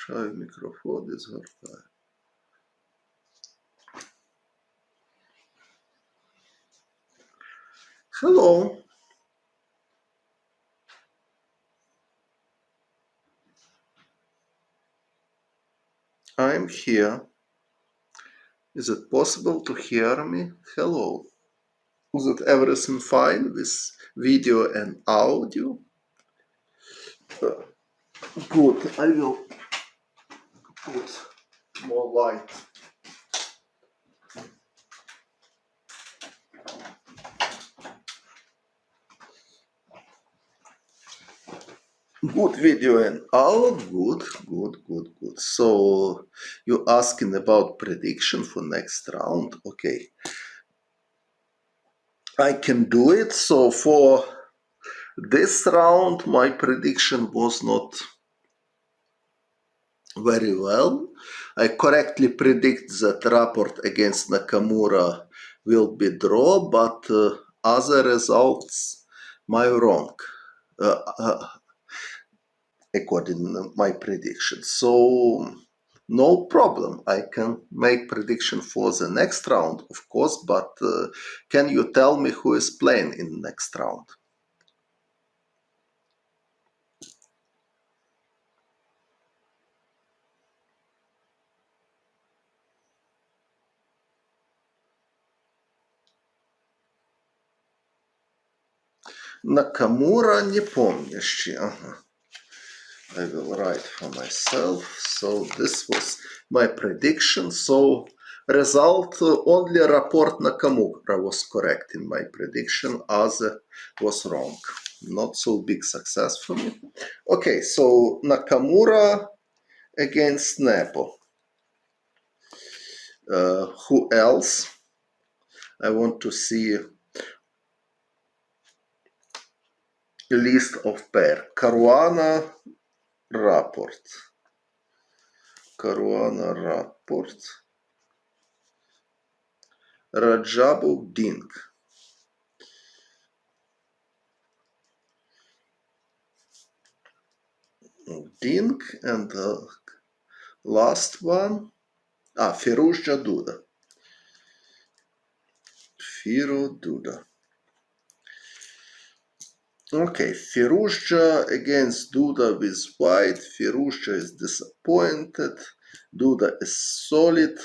Чай мікрофон і згортаю. Hello. I'm here. Is it possible to hear me? Hello. Is it everything fine with video and audio? Good. I will put more light. Good video and audio. Good. So you asking about prediction for next round? Okay. I can do it. So for this round, my prediction was not very well. I correctly predict that Rapport against Nakamura will be draw, but other results my wrong according to my prediction. So no problem. I can make prediction for the next round, of course, but can you tell me who is playing in next round? Nakamura не помнящий. I will write for myself. So this was my prediction. So result only Rapport Nakamura was correct in my prediction. Other was wrong. Not so big success for me. Okay, so Nakamura against Nepo. Who else? I want to see a list of pair. Caruana Rapport. Rajabov Ding. And the last one. Firouzja Duda. Okay, Firouzja against Duda with white. Firouzja is disappointed. Duda is solid.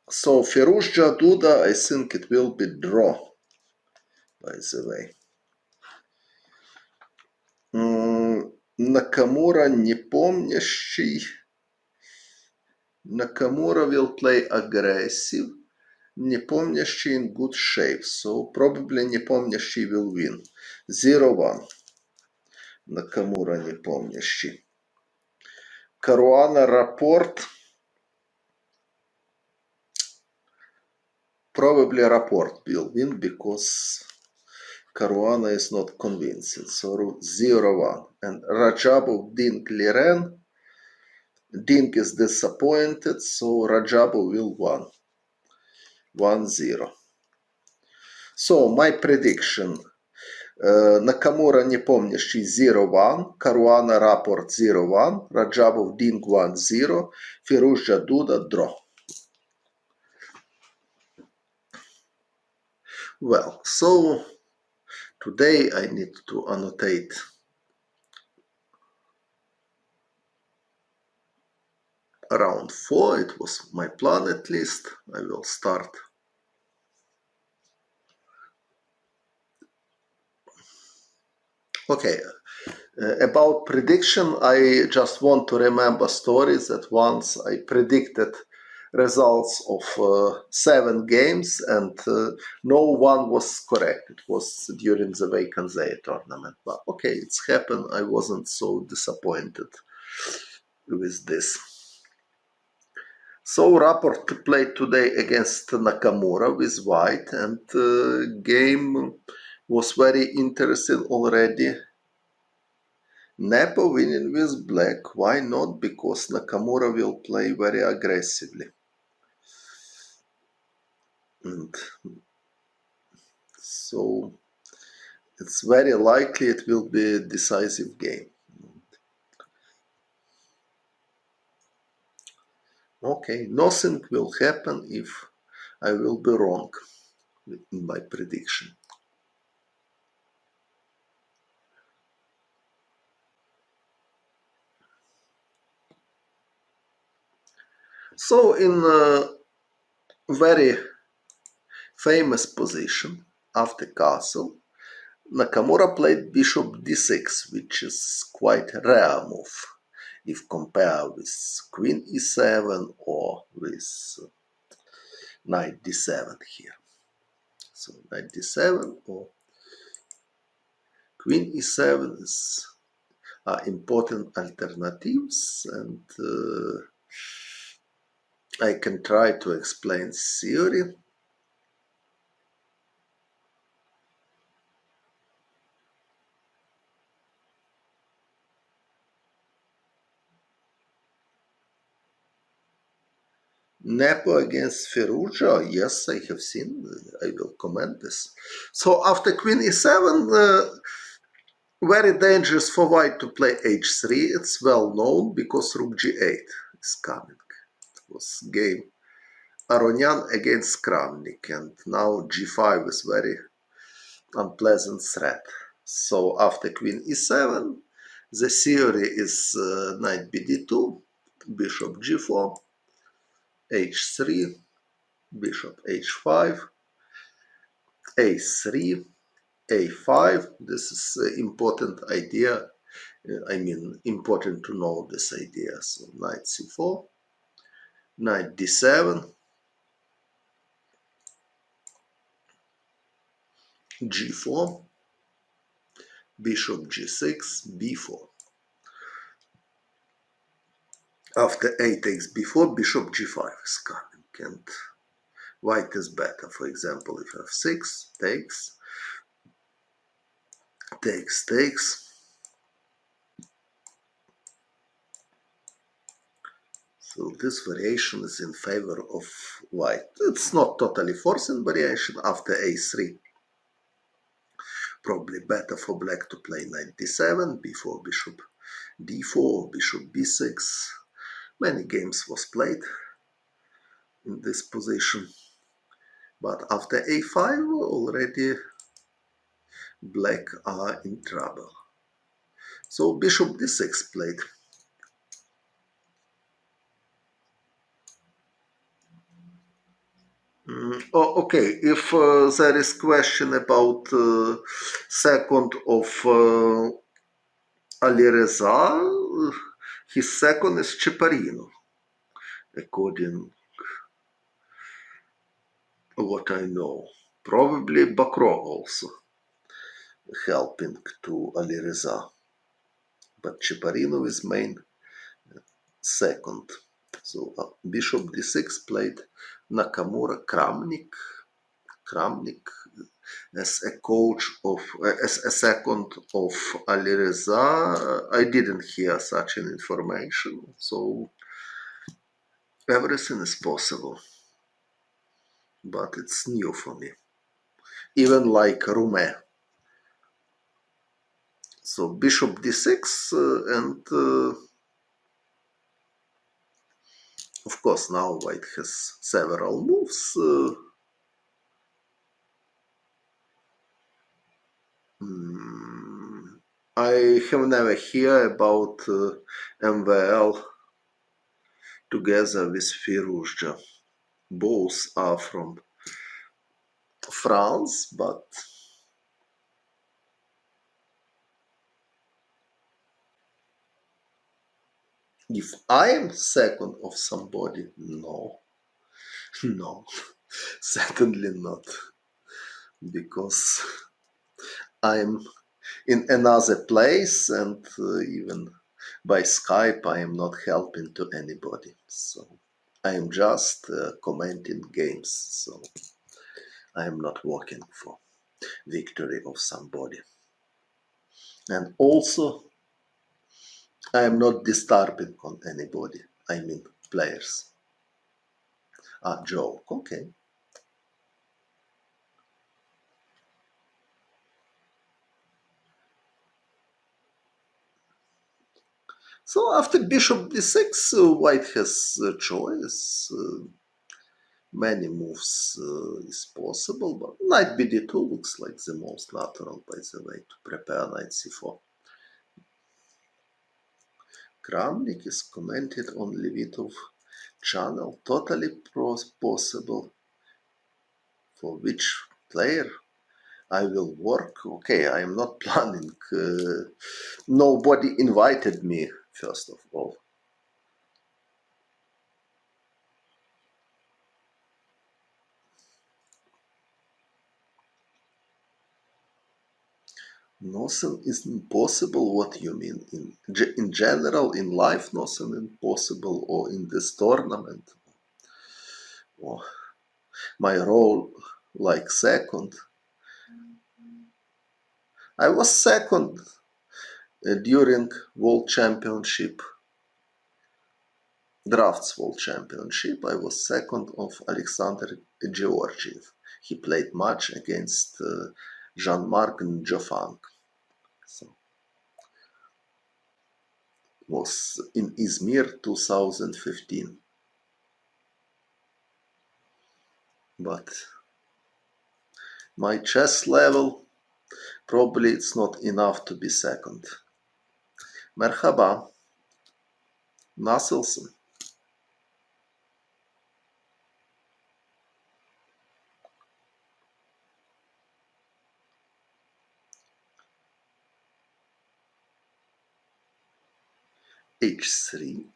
So Firouzja Duda, I think it will be draw, by the way. Nakamura непомнящий. Nakamura will play aggressive. Непомнящий in good shape. So probably непомнящий will win. 0-1. Nakamura непомнящий. Caruana Rapport. Probably Rapport will win because Caruana is not convincing. So 0-1. And Rajabov Ding Liren. Ding is disappointed, so Rajabov will win. 1-0. So my prediction. Nakamura непомнящий 0-1, Caruana Rapport 0-1, Rajabov Ding 1-0, Firouzja Duda draw. Well, so today I need to annotate round 4. It was my plan at least. I will start. Okay, about prediction, I just want to remember stories that once I predicted results of 7 games and no one was correct. It was during the Vacant Day tournament. But okay, it's happened. I wasn't so disappointed with this. So Rapport played today against Nakamura with white, and game was very interesting already. Nepo winning with black. Why not? Because Nakamura will play very aggressively. And so it's very likely it will be a decisive game. Okay, nothing will happen if I will be wrong in my prediction. So in a very famous position after castle, Nakamura played bishop d6, which is quite a rare move if compared with queen e7 or with knight d7 here. So knight d7 or queen e7 is important alternatives, and I can try to explain theory. Nepo against Ferrugia, yes, I have seen. I will comment this. So after queen e7, very dangerous for white to play h3. It's well known because rook g8 is coming. It was game Aronian against Kramnik, and now g5 is very unpleasant threat. So after queen e7, the theory is knight bd2, bishop g4, h3, bishop h5, a3, a5. This is an important idea. I mean, important to know this idea. So knight c4, knight d7, g4, bishop g6, b4. After a takes b4, bishop g5 is coming, and white is better. For example, if f6 takes, takes. So this variation is in favor of white. It's not totally forcing variation after a3. Probably better for black to play knight d7, b4, bishop d4, bishop b6. Many games was played in this position. But after a5, already black are in trouble. So bishop d6 played. Oh, okay, if there is question about second of Alireza, his second is Ceparino, according to what I know. Probably Bakro also helping to Alireza, but Ceparino is main second. So bishop d6 played Nakamura Kramnik. Kramnik as a coach of, as a second of Alireza. I didn't hear such an information, so everything is possible, but it's new for me. Even like Rume. So bishop d6 and of course now white has several moves. I have never heard about MVL together with Firouzja. Both are from France, but if I am second of somebody, no, no, certainly not, because I'm in another place, and even by Skype I am not helping to anybody. So I am just commenting games. So I am not working for victory of somebody. And also I am not disturbing on anybody. I mean players. Joke, okay. So after bishop d6, white has a choice. Many moves is possible, but knight bd2 looks like the most natural, by the way, to prepare knight c4. Kramnik is commented on Levitov channel. Totally possible. For which player I will work? Okay, I am not planning. Nobody invited me, first of all. Nothing is impossible. What you mean? In general, in life, nothing impossible, or in this tournament? Or my role, like second. I was second during World Championship, Drafts World Championship. I was second of Alexander Georgiev. He played match against Jean-Marc Njofang. So was in Izmir 2015. But my chess level, probably it's not enough to be second. Merhaba, nasılsın? H3.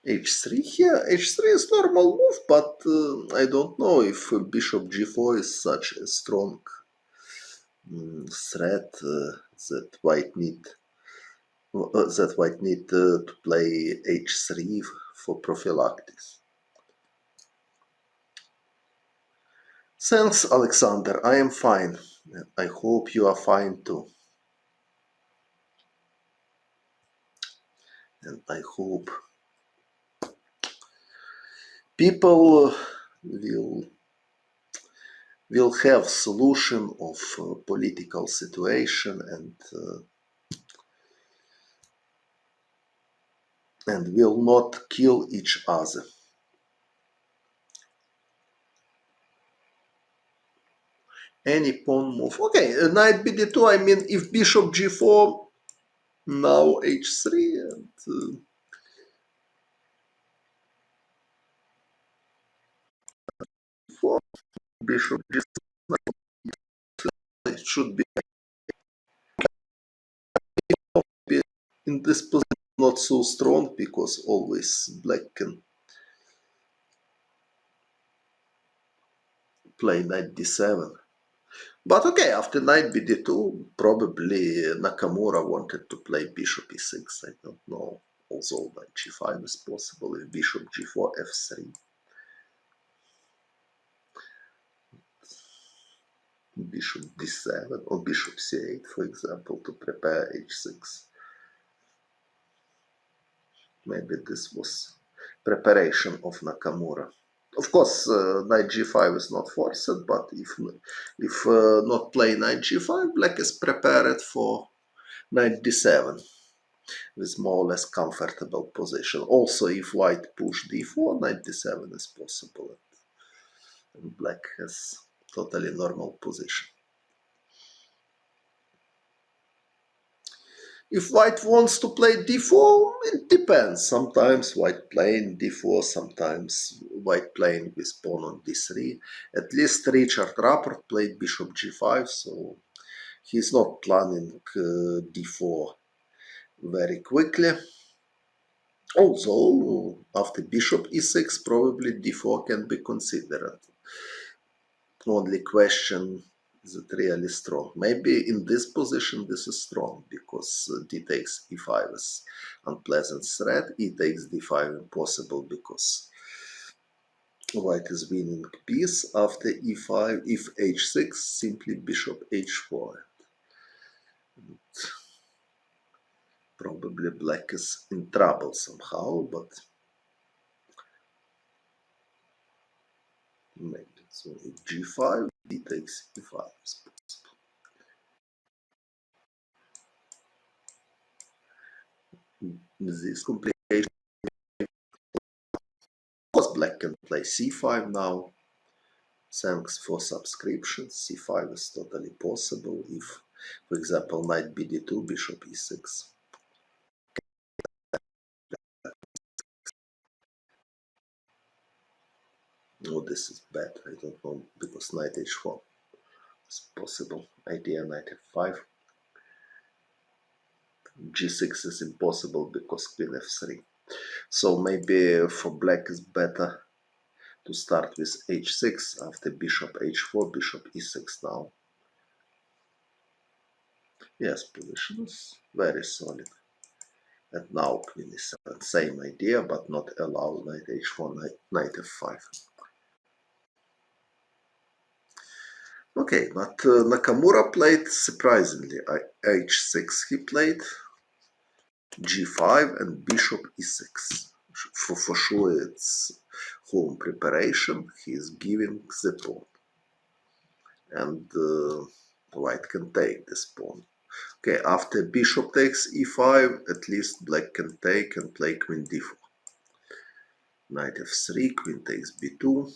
H3 here. H3 is normal move, but I don't know if bishop g4 is such a strong threat that white need to play h3 for prophylactics. Thanks, Alexander. I am fine. I hope you are fine too. And I hope people will have solution of political situation and will not kill each other. Any pawn move. Okay, knight bd2. I mean, if bishop g4, now h3, and for bishop g6, it should be in this position not so strong, because always black can play knight d7. But okay, after knight bd2, probably Nakamura wanted to play bishop e6. I don't know. Also, knight g5 is possible if bishop g4, f3. Bishop d7 or bishop c8, for example, to prepare h6. Maybe this was preparation of Nakamura. Of course, knight g5 is not forced, but if not play knight g5, black is prepared for knight d7 with more or less comfortable position. Also, if white push d4, knight d7 is possible, and black has totally normal position. If white wants to play d4, it depends. Sometimes white playing d4, sometimes white playing with pawn on d3. At least Richard Rapport played bishop g5, so he's not planning d4 very quickly. Although after bishop e6, probably d4 can be considered. Only question, is it really strong? Maybe in this position this is strong, because d takes e5 is unpleasant threat, e takes d5 impossible because white is winning piece. After e5, if h6, simply bishop h4. And probably black is in trouble somehow, but maybe. So if g5, d takes e5 is possible. this complication. Of course, black can play c5 now. Thanks for subscription. c5 is totally possible if, for example, knight bd2, bishop e6. Oh, this is bad. I don't know, because knight h4 is possible. Idea knight f5. g6 is impossible because queen f3. So maybe for black is better to start with h6 after bishop h4, bishop e6 now. Yes, position is very solid. And now queen e7, same idea, but not allow knight h4, knight f5. Okay, but Nakamura played surprisingly. h6 he played, g5 and bishop e6. For sure it's home preparation. He is giving the pawn. And white can take this pawn. Okay, after bishop takes e5, at least black can take and play queen d4. Knight f3, queen takes b2,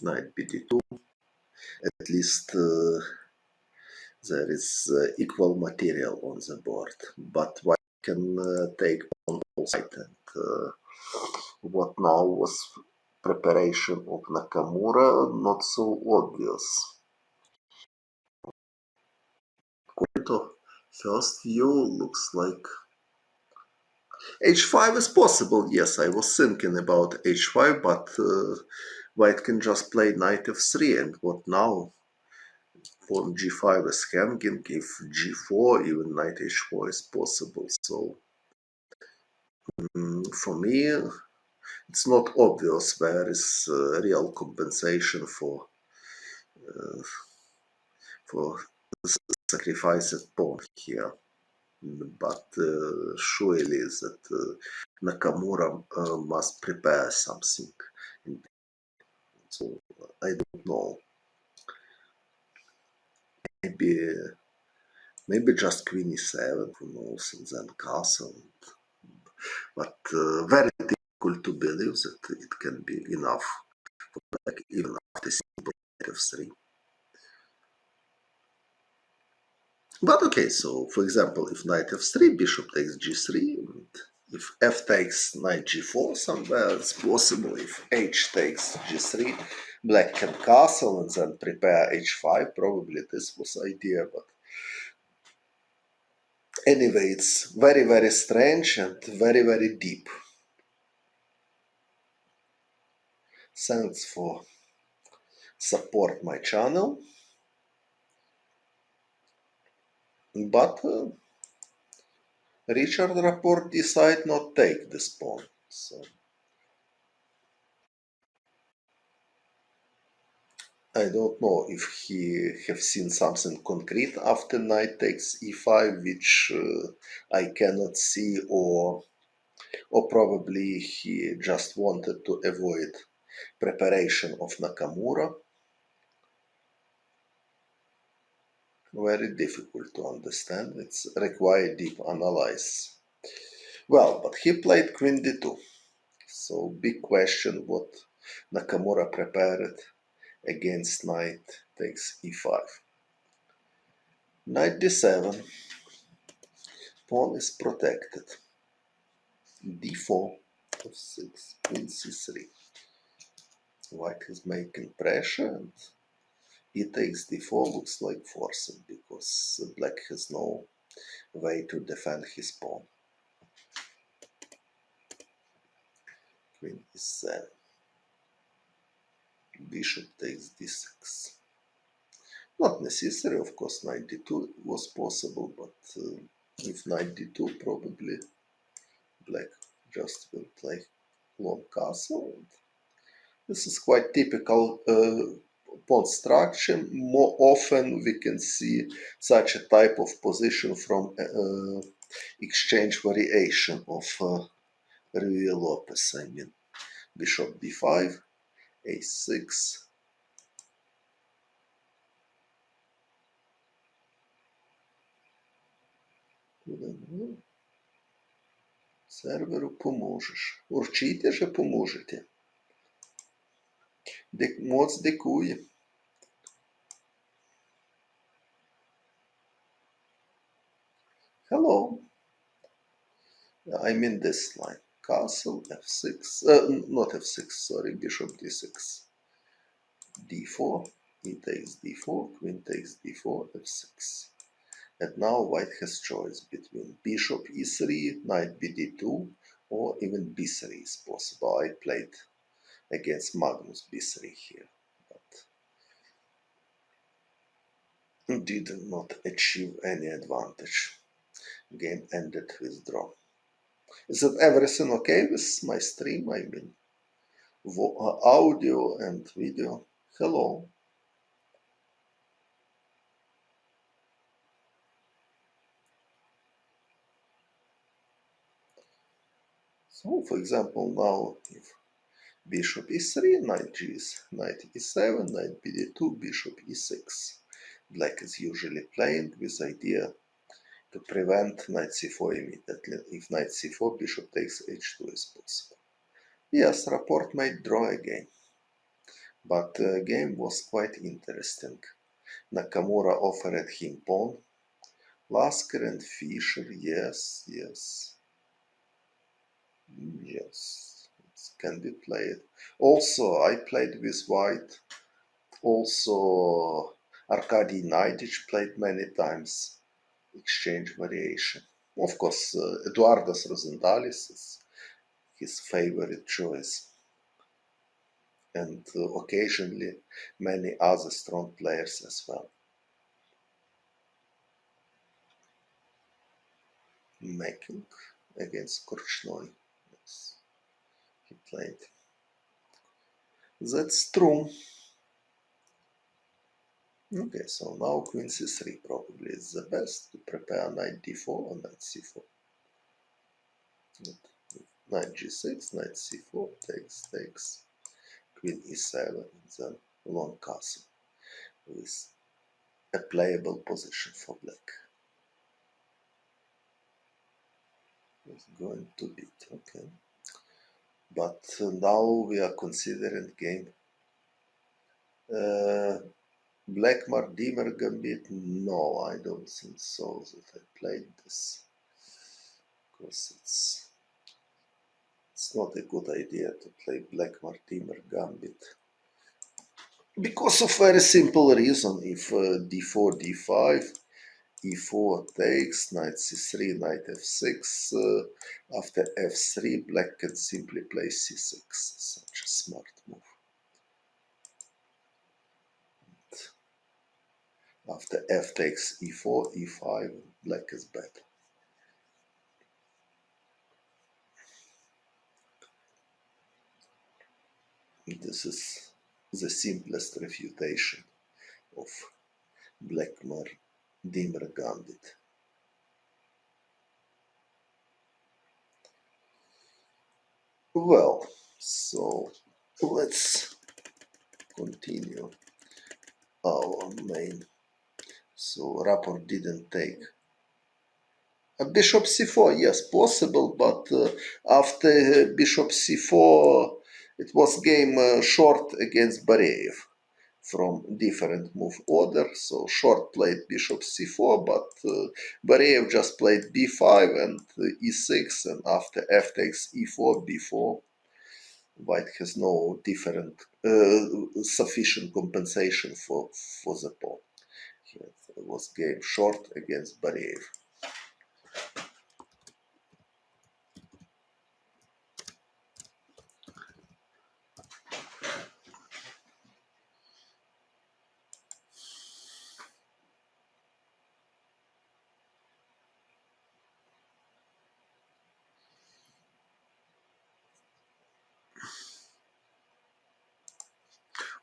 knight bd2. At least there is equal material on the board, but white can take on all sides. And what now was preparation of Nakamura, not so obvious. According to first view, looks like h5 is possible. Yes, I was thinking about h5, but white can just play knight f3, and what now? Pawn g5 is hanging. If g4, even knight h4 is possible. So for me, it's not obvious where is real compensation for sacrificed pawn here. But surely that Nakamura must prepare something. So I don't know. Maybe just queen e7, who knows, and then castle. But very difficult to believe that it can be enough, like even after simple knight f3. But okay, so for example, if knight f3, bishop takes g3, and if f takes knight g4 somewhere, it's possible. If h takes g3, black can castle and then prepare h5. Probably this was idea, but anyway, it's very, very strange and very, very deep. Thanks for support my channel. But Richard Rapport decided not take this pawn. So I don't know if he have seen something concrete after knight takes e5, which I cannot see, or probably he just wanted to avoid preparation of Nakamura. Very difficult to understand. It's required deep analysis. Well, but he played queen d2. So big question what Nakamura prepared against knight takes e5. Knight d7. Pawn is protected. d4, f6, queen c3. White is making pressure, and e takes d4 looks like forced because black has no way to defend his pawn. Queen e7. Bishop takes d6. Not necessary, of course, knight d2 was possible, but if knight d2, probably black just will play long castle. This is quite typical pawn structure. More often we can see such a type of position from exchange variation of Ruy Lopez. I mean, bishop b5, a6. Серверу поможеш. Урчите же поможете. Моц дикує. Hello. I mean this line. Castle f6. Not f6, sorry. Bishop d6. d4. E takes d4. Queen takes d4. f6. And now white has choice between bishop e3, knight bd2, or even b3 is possible. I played against Magnus b3 here, but did not achieve any advantage. Game ended with draw. Is it everything okay with my stream? I mean, audio and video. Hello. So, for example, now if bishop e3, knight e7, knight bd2, bishop e6. Black is usually playing with idea to prevent knight c4 immediately. If knight c4, bishop takes h2 is possible. Yes, rapport might draw again, but the game was quite interesting. Nakamura offered him pawn. Lasker and Fischer, yes. Yes, it can be played. Also, I played with white. Also, Arkady Neidich played many times. Exchange variation. Of course, Eduardas Rozendalis is his favorite choice. And occasionally many other strong players as well. Making against Korchnoi. Yes, he played. That's true. Okay, so now queen c3 probably is the best to prepare knight d4 or knight c4. Knight g6, knight c4, takes, queen e7, and then long castle with a playable position for black. It's going to beat, okay. But now we are considering game Black-Mardimer Gambit. No, I don't think so that I played this, because it's not a good idea to play Black-Mardimer Gambit. Because of very simple reason. If d4, d5, e4 takes, knight c3, knight f6, after f3, black can simply play c6. Such a smart move. And after f takes e4, e5, black is better. This is the simplest refutation of Black-Mardimer Gambit. Well, so let's continue our main. So rapport didn't take. Bishop c4, yes, possible, but after bishop c4, it was game short against Bareev from different move order. So short played bishop c4, but Bareev just played b5 and e6, and after f takes e4, b4, white has no different sufficient compensation for the pawn. Here it was game short against Bareev.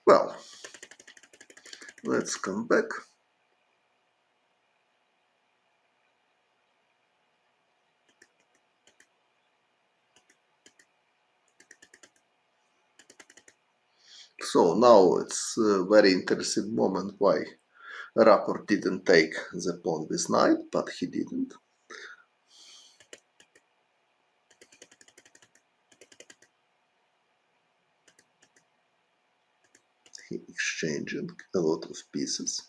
Well, let's come back. So now it's a very interesting moment why Rapport didn't take the pawn with knight, but he didn't. exchanging a lot of pieces.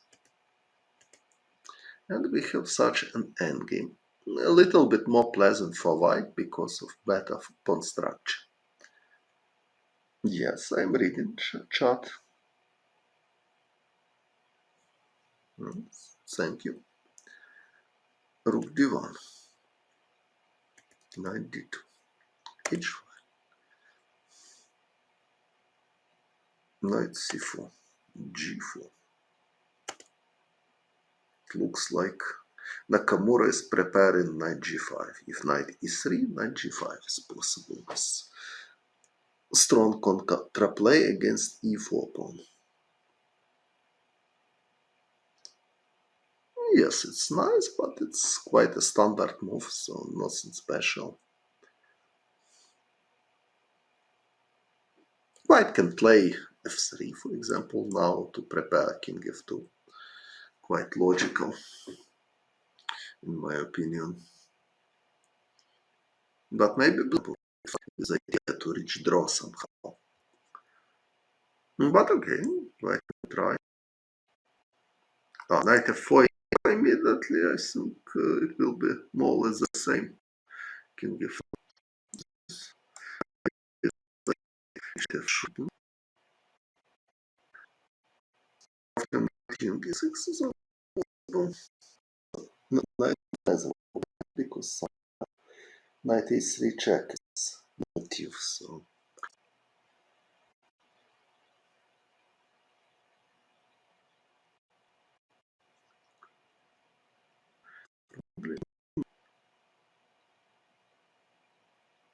And we have such an endgame. A little bit more pleasant for white because of better pawn structure. Yes, I'm reading chat. Thank you. Rook d1, knight d2, h5, knight c4, g4. It looks like Nakamura is preparing knight g5. If knight e3, knight g5 is possible. Strong counterplay against e4 pawn. Yes, it's nice, but it's quite a standard move, so nothing special. White can play f3, for example, now to prepare king f2. Quite logical, in my opinion. But maybe black is idea to reach draw somehow. But okay, I can try. Knight f4 immediately, I think it will be more or less the same. King f4, f6. After king e6 is possible. Knight has because knight e3 check is motive, so.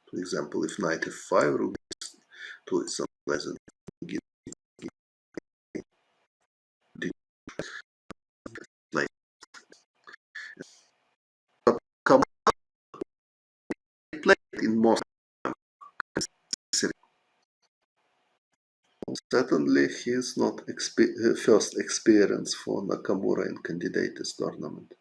For example, if knight f5, rook to some pleasant play. Come play in most. Certainly, he is not first experience for Nakamura in candidates tournament.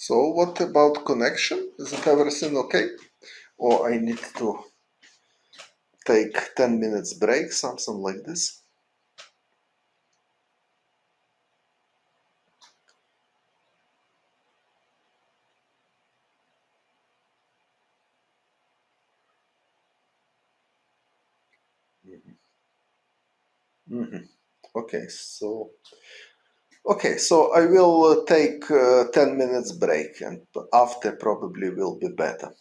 So what about connection? Is it everything okay? Or I need to take 10 minutes break, something like this? Okay, so I will take 10 minutes break, and after probably will be better.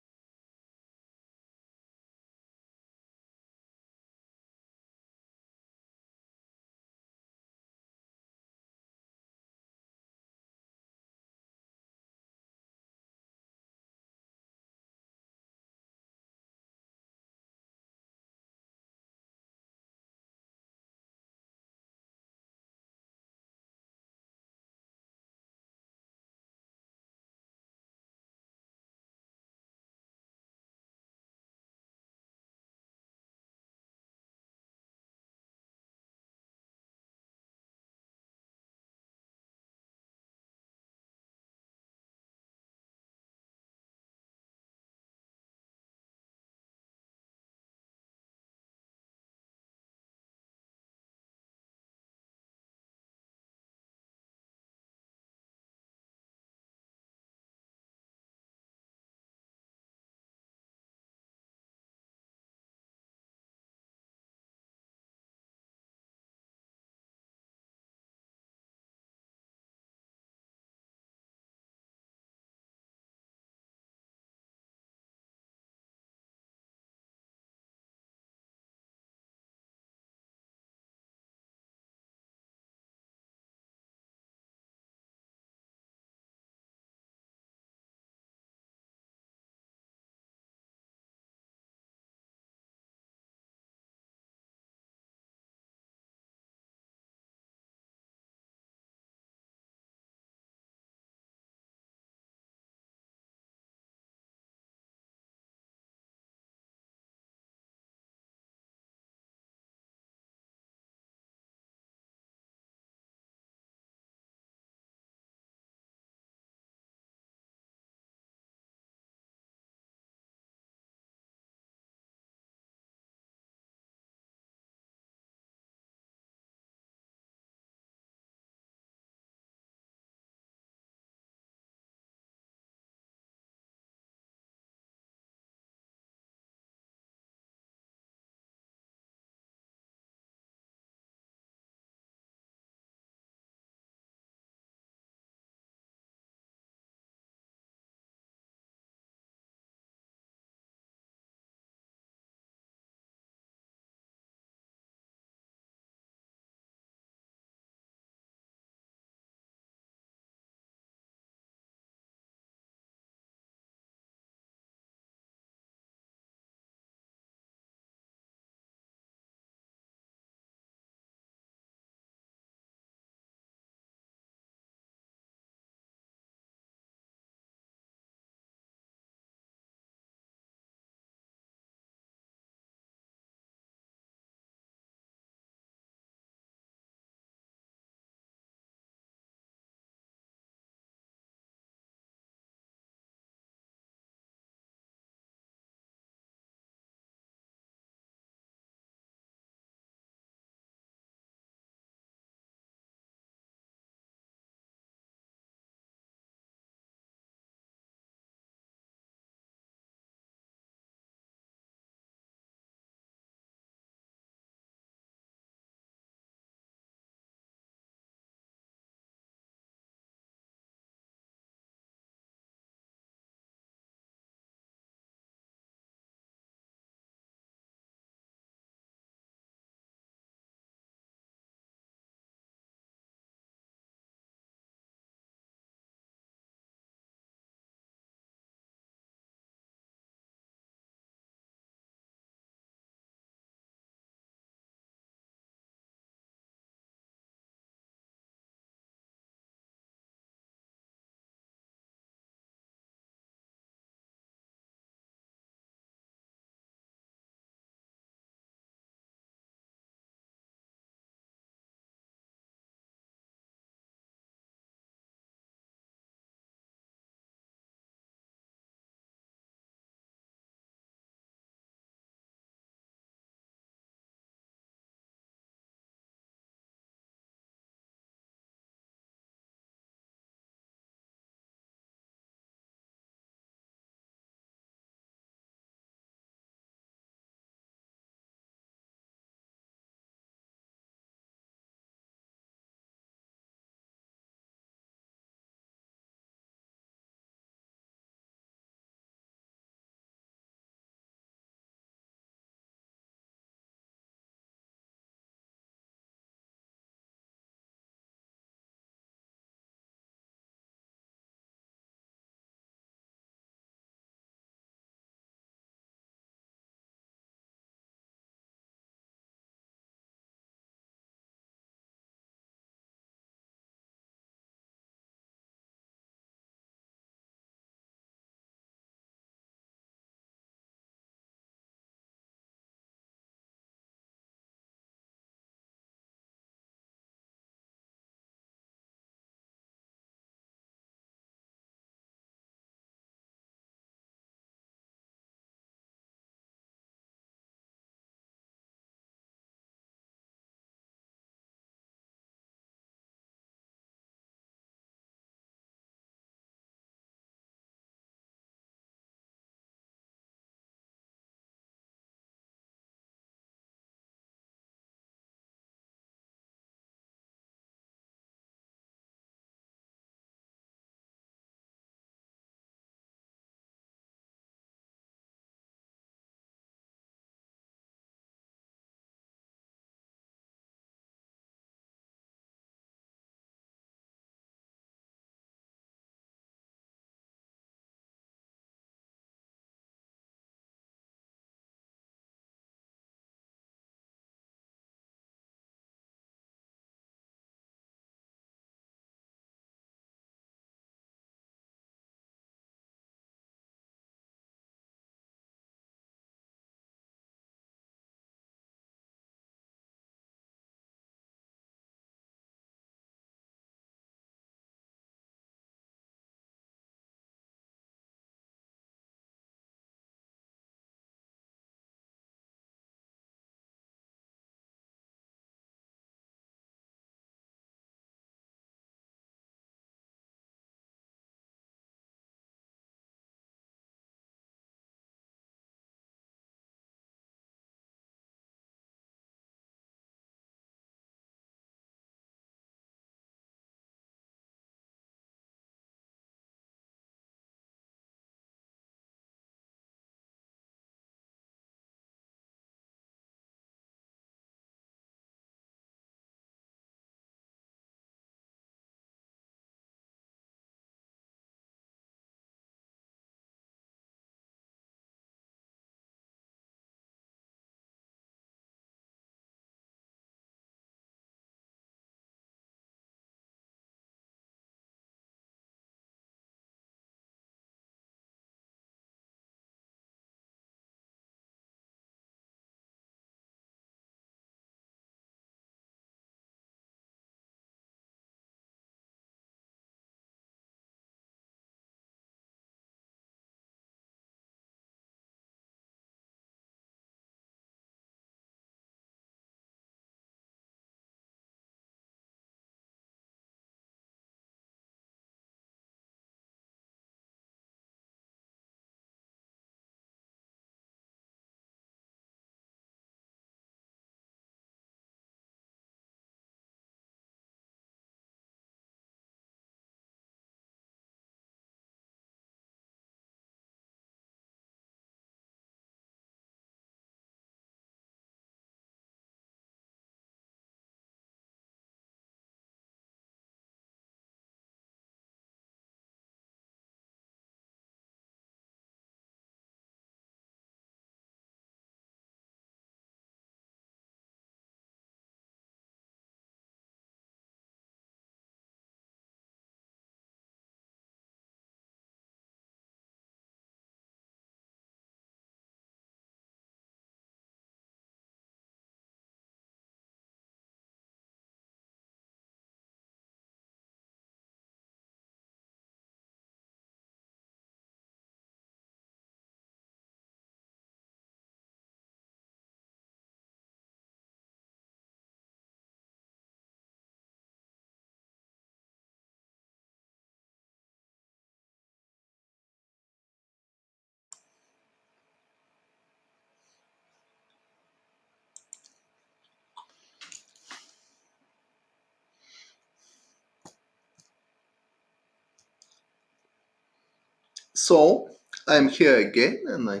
So I'm here again, and I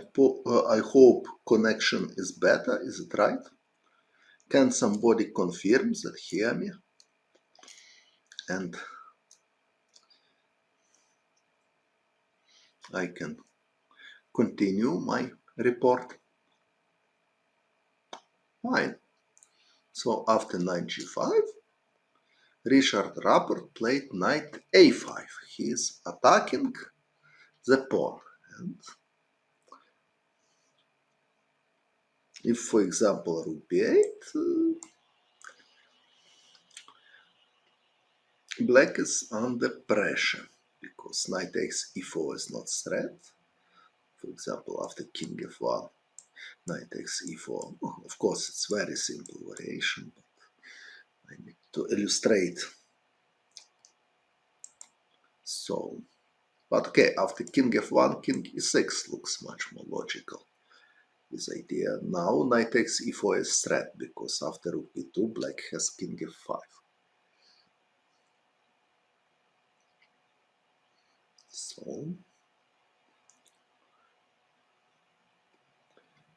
hope connection is better. Is it right? Can somebody confirm that hear me? And I can continue my report. Fine. So after knight g5, Richard Rappert played knight a5. He is attacking the pawn. And if, for example, rook b8, black is under pressure because knight takes e4 is not threat. For example, after king f1, knight takes e4. Oh, of course, it's very simple variation, but I need to illustrate. So, but okay, after king f1, king e6 looks much more logical. This idea now knight takes e4 is threat because after rook b2, black has king f5. So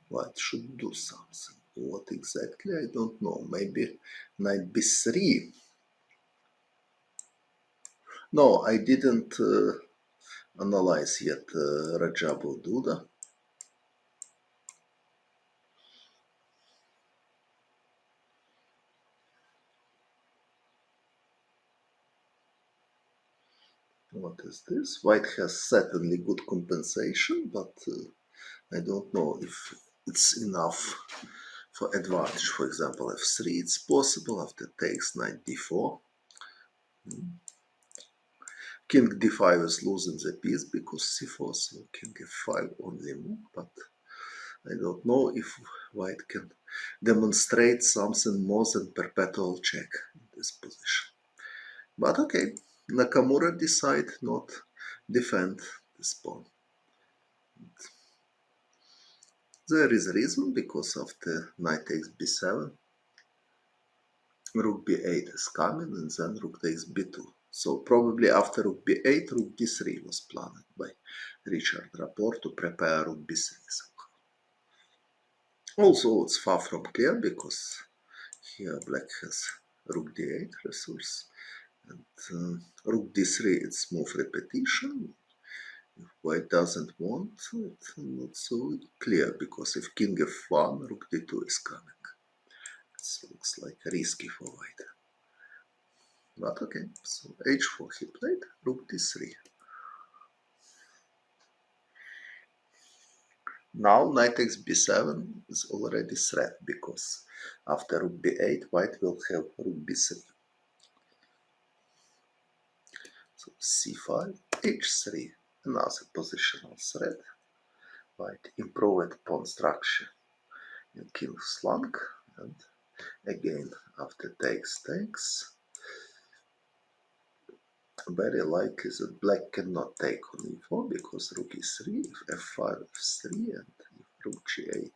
white should do something. What exactly? I don't know. Maybe knight b3. No, I didn't analyze yet Rajabov Duda. What is this? White has certainly good compensation, but I don't know if it's enough for advantage. For example, f3 it's possible after takes knight d4. King d5 is losing the piece because c4, so king f5 only move, but I don't know if white can demonstrate something more than perpetual check in this position. But okay, Nakamura decide not defend this pawn. There is a reason, because after knight takes b7, rook b8 is coming, and then rook takes b2. So probably after rook b8, rook d3 was planned by Richard Rapport to prepare rook b3 somehow. Also, it's far from clear, because here black has rook d8 resource, and rook d3 it's move repetition. If white doesn't want, it's not so clear, because if king f1, rook d2 is coming. It looks like risky for white. But okay, so h4 he played, rook d3. Now knight takes b7 is already threat, because after rook b8, white will have rook b3. So c5, h3, another positional threat. White improved pawn structure in king's flank, and again after takes, very likely that black cannot take on e4 because rook e3, if f5, f3, and if rook g8,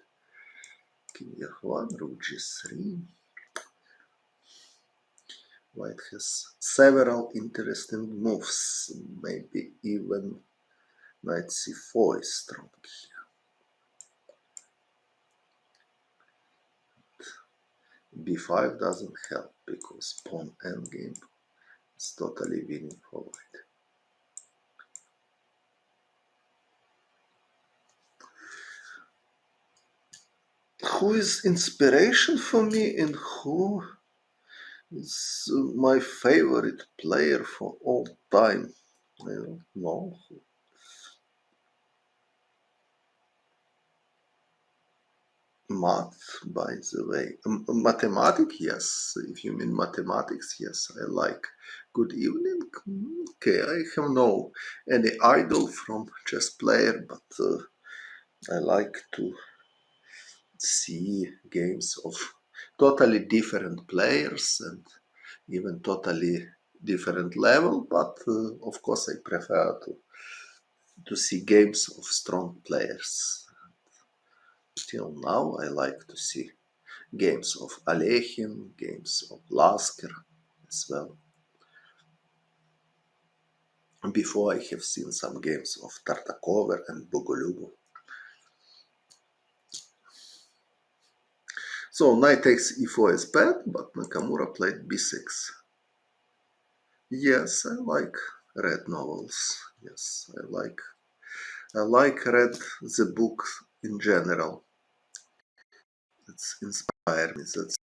king f1, rook g3. White has several interesting moves, maybe even knight c4 is strong here. b5 doesn't help because pawn endgame is totally winning for white. Who is inspiration for me and who is my favorite player for all time? I don't know. Math, by the way. Mathematics, yes. If you mean mathematics, yes, I like. Good evening. Okay, I have no any idol from chess player, but I like to see games of totally different players and even totally different level, but of course I prefer to see games of strong players. Till now I like to see games of Alekhine, games of Lasker as well. Before I have seen some games of Tartakover and Bogolubov. So knight takes e4 is bad, but Nakamura played b6. Yes, I like red novels. Yes, I like read the book in general. It's inspired me. That's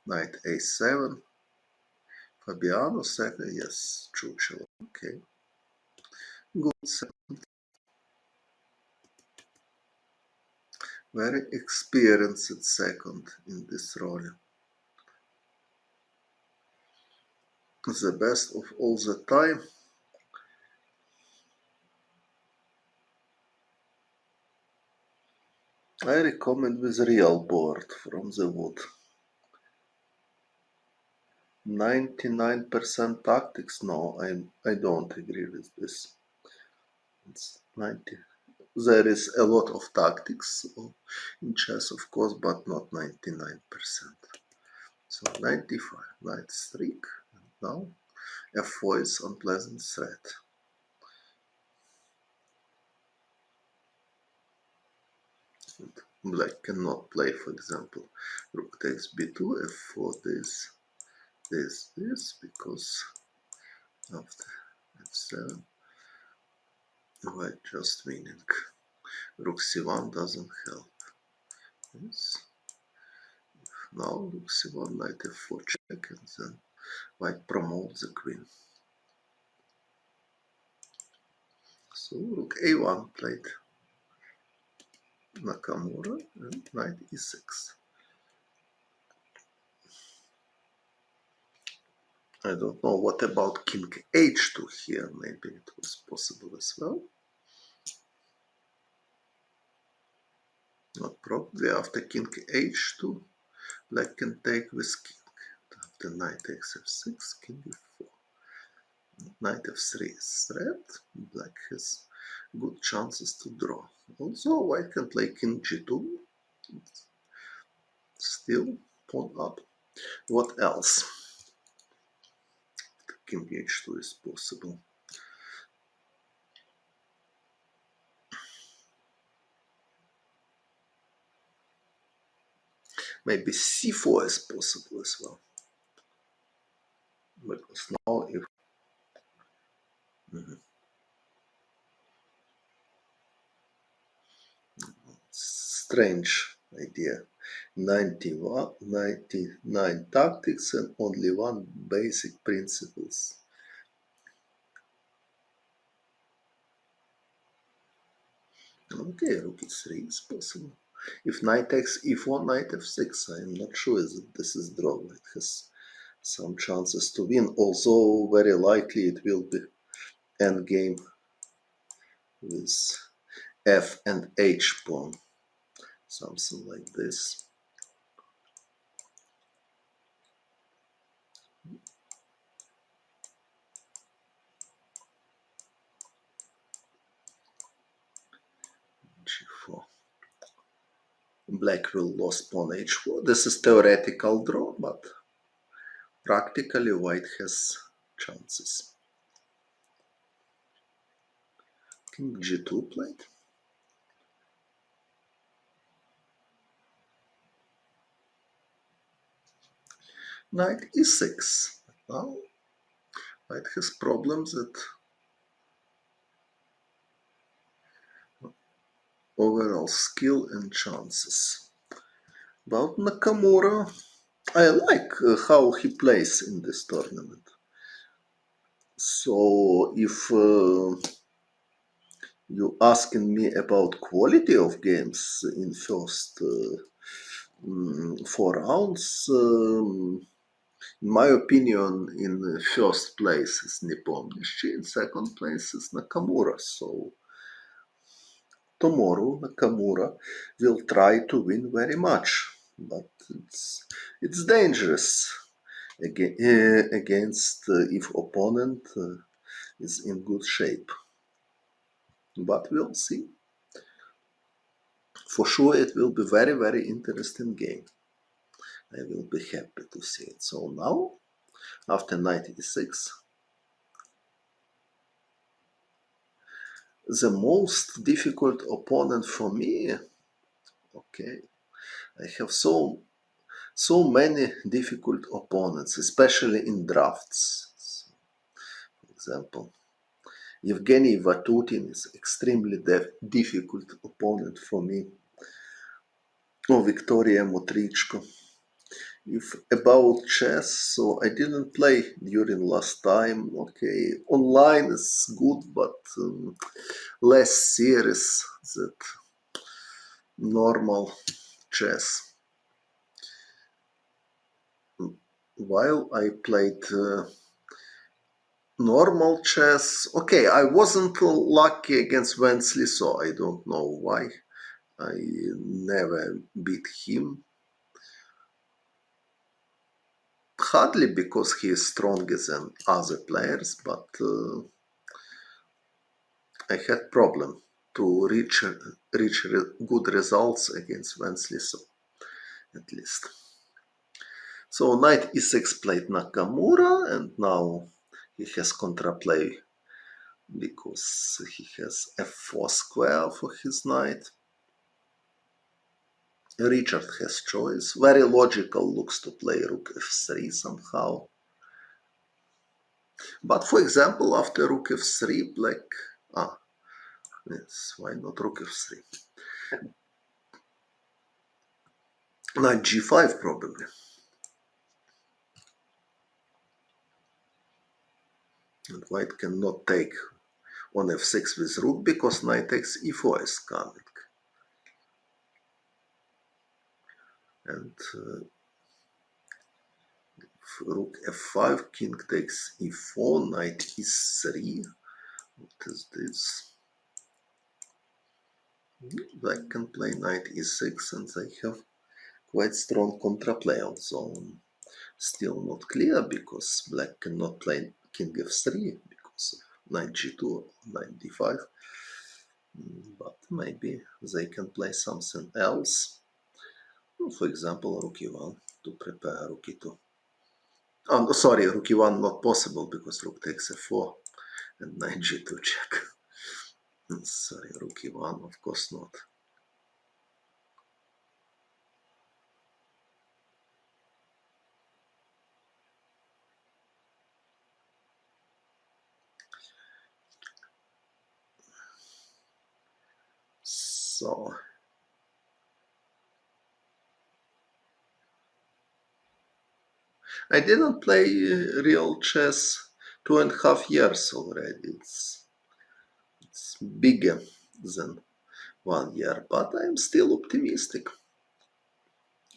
knight a7. Fabiano Sega, yes, Churchill. Okay. Good second. Very experienced second in this role. The best of all the time. I recommend with real board from the wood. 99% tactics? No, I don't agree with this. It's 90. There is a lot of tactics in chess, of course, but not 99%. So 95, knight streak, and now f4 is unpleasant threat. And black cannot play, for example, rook takes b2, f4 this, because after f7, white just winning. Rook c1 doesn't help. Yes. Now rook c1, knight f4 check, and then white promotes the queen. So rook a1 played Nakamura and knight e6. I don't know what about king h2 here. Maybe it was possible as well. Not probably. After king h2, black can take with king. After knight takes f6, king f4. Knight f3 is threat. Black has good chances to draw. Also, white can play king g2. Still pawn up. What else? King h2 is possible. Maybe c4 is possible as well. Because now if strange idea. 99 tactics and only one basic principles. Okay, rook e3 is possible. If knight takes e4, knight f6, I am not sure that this is draw. It has some chances to win, although very likely it will be endgame with f and h pawn, something like this. g4. Black will lose pawn h4. This is theoretical draw, but practically white has chances. King g2 played. Knight e6. Now white has problems at overall skill and chances. About Nakamura, I like how he plays in this tournament. So if you asking me about quality of games in first 4 rounds, in my opinion, in first place is Nepomniachtchi, in second place is Nakamura. So tomorrow Nakamura will try to win very much, but it's dangerous against if opponent is in good shape. But we'll see. For sure, it will be very, very interesting game. I will be happy to see it. So now, after knight e6, The most difficult opponent for me, okay, I have so many difficult opponents, especially in drafts. For example, Evgeny Vatutin is extremely difficult opponent for me, or Victoria Motrichko. If about chess, so I didn't play during last time. Okay, online is good, but less serious than normal chess. While I played normal chess, okay, I wasn't lucky against Wensley, so I don't know why. I never beat him. Hardly because he is stronger than other players, but I had problem to reach good results against Wensley, so at least. So knight e6 played Nakamura, and now he has contraplay because he has f4 square for his knight. Richard has choice. Very logical looks to play rook f3 somehow. But for example, after rook f3, black... yes, why not rook f3? Knight g5 probably. And white cannot take on f6 with rook because knight takes e4 is coming. And rook f5, king takes e4, knight e3. What is this? Black can play knight e6, and they have quite strong contraplay, although still not clear because black cannot play king f3 because of knight g2 or knight d5. But maybe they can play something else. For example, rook e1 to prepare rook e2. Oh, no, sorry, rook e1 not possible because rook takes f4 and knight g2 check. Sorry, rook e1, of course not. So I didn't play real chess 2.5 years already. It's bigger than 1 year, but I'm still optimistic.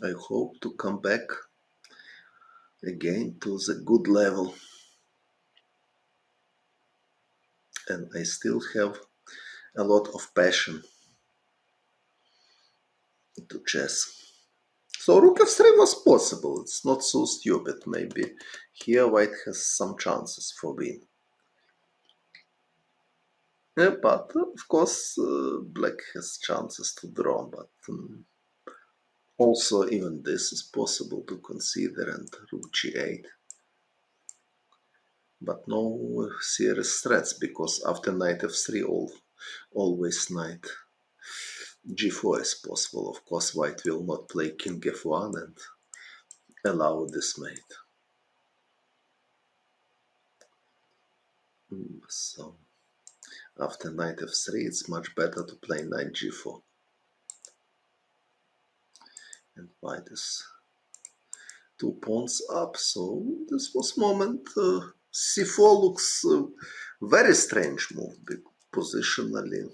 I hope to come back again to the good level. And I still have a lot of passion to chess. So rook f3 was possible. It's not so stupid. Maybe here white has some chances for win. Yeah, but of course black has chances to draw, but also even this is possible to consider, and rook g8. But no serious threats because after knight f3 always knight g4 is possible. Of course white will not play king f1 and allow this mate. So after knight f3 it's much better to play knight g4. And white is 2 pawns up, so this was moment. c4 looks very strange move positionally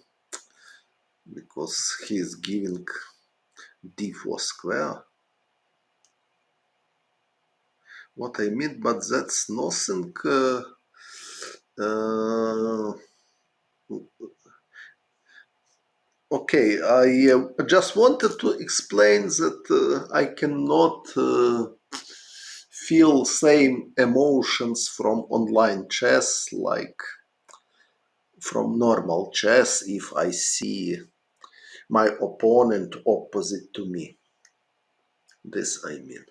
because he is giving d4 square. What I mean, but that's nothing. Okay, I just wanted to explain that I cannot feel same emotions from online chess like from normal chess if I see my opponent opposite to me. This I mean.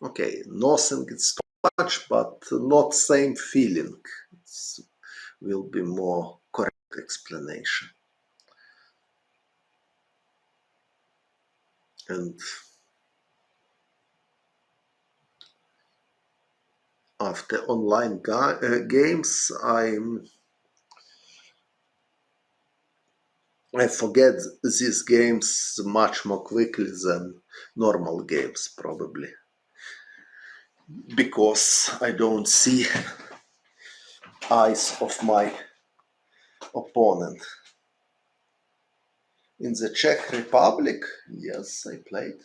Okay, nothing is too much, but not same feeling. It will be more correct explanation. And after online games, I forget these games much more quickly than normal games, probably, because I don't see eyes of my opponent. In the Czech Republic, yes, I played.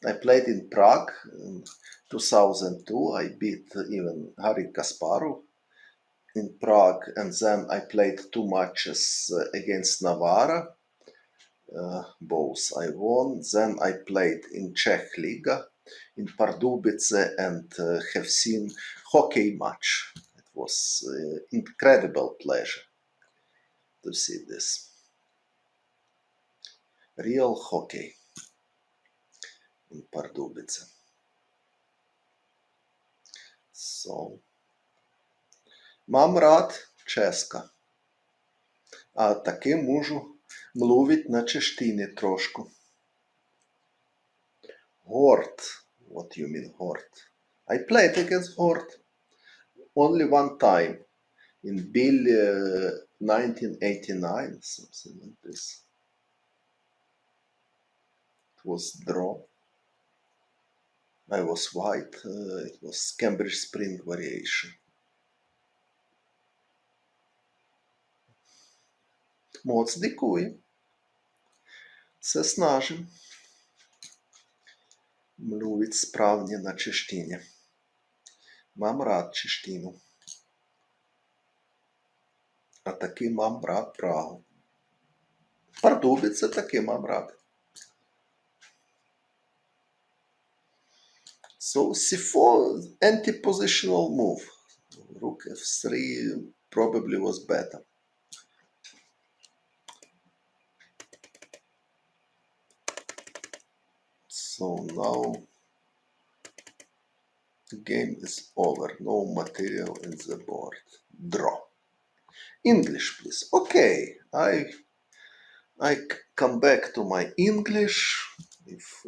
I played in Prague in 2002. I beat even Garry Kasparov in Prague, and then I played 2 matches against Navarra. Both I won. Then I played in Czech Liga in Pardubice and have seen hockey match. It was incredible pleasure to see this. Real hockey in Pardubice. So, mam rád Česka. A taky můžu mluvit na češtině trošku. Hort. What do you mean Hort? I played against Hort only one time in Bill 1989, something like this. It was draw. I was white. It was Cambridge Spring variation. Moc děkuji. Se snažím mluvit správně na češtině. Mám rád češtinu. A taky mám rád Prahu. Pardubice taky mám rád. So c4 anti-positional move. Rook f3 probably was better. So now the game is over. No material in the board. Draw. English, please. Okay, I come back to my English. If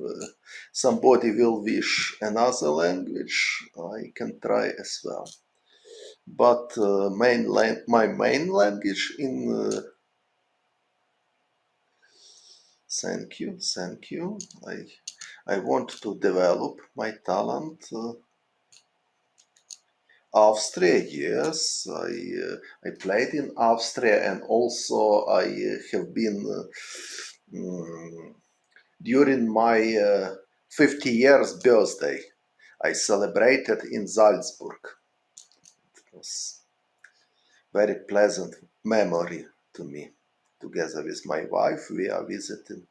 somebody will wish another language, I can try as well. But my main language in thank you. I want to develop my talent. Austria, yes, I played in Austria, and also I have been during my 50 years birthday. I celebrated in Salzburg. It was very pleasant memory to me. Together with my wife, we are visiting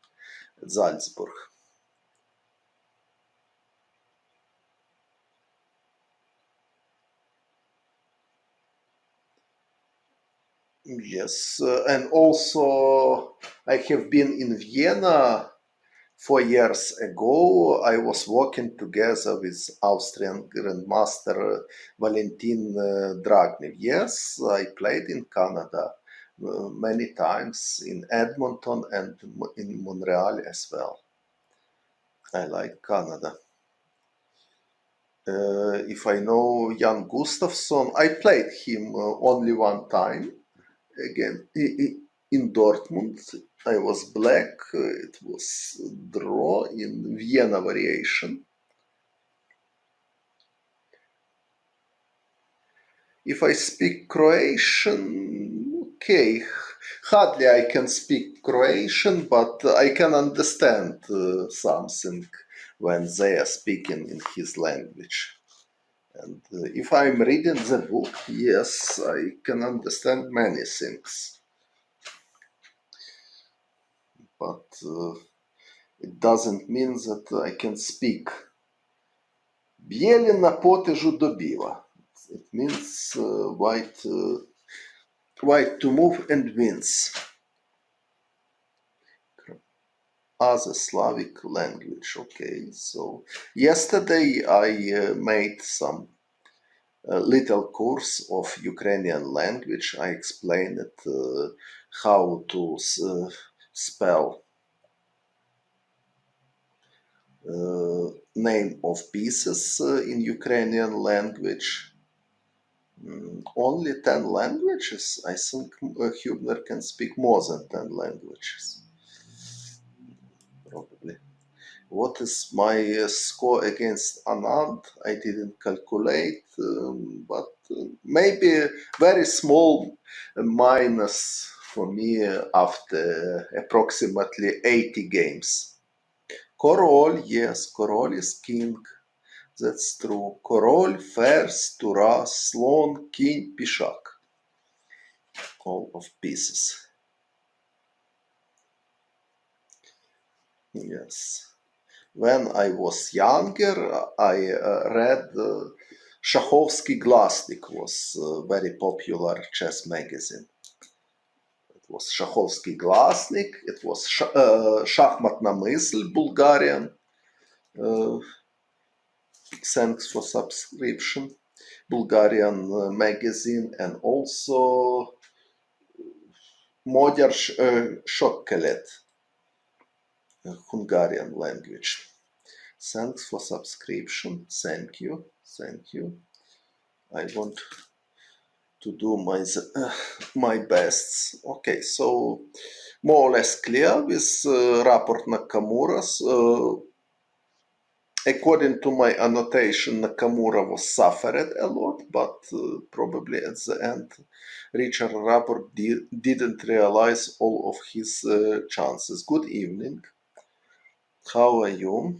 Salzburg. Yes, and also I have been in Vienna 4 years ago. I was working together with Austrian Grandmaster Valentin Dragnev. Yes, I played in Canada many times, in Edmonton and in Montreal as well. I like Canada. If I know Jan Gustafsson, I played him only one time. Again, in Dortmund, I was black. It was draw in Vienna variation. If I speak Croatian, okay, hardly I can speak Croatian, but I can understand something when they are speaking in his language. And if I'm reading the book, yes, I can understand many things. But it doesn't mean that I can speak. Bielin na potežu dobiva. It means white to move and wins. Other Slavic language. Okay, so yesterday I made some a little course of Ukrainian language. I explained how to spell name of pieces in Ukrainian language. Only 10 languages? I think Hübner can speak more than 10 languages. Probably. What is my score against Anand? I didn't calculate, but maybe very small minus for me after approximately 80 games. Король, yes, Король is king. That's true. Король, ферзь, тура, слон, кінь, пішак. All of pieces. Yes. When I was younger, I read Shakhovsky Glasnik was a very popular chess magazine. It was Shakhovsky Glasnik, it was Shakhmatna Mysl, Bulgarian. Thanks for subscription. Bulgarian magazine, and also Modern Shokkelet, Hungarian language. Thanks for subscription. Thank you. Thank you. I want to do my best. Okay, so more or less clear with Rapport Nakamura's. According to my annotation, Nakamura was suffered a lot, but probably at the end, Richard Rapport didn't realize all of his chances. Good evening. How are you?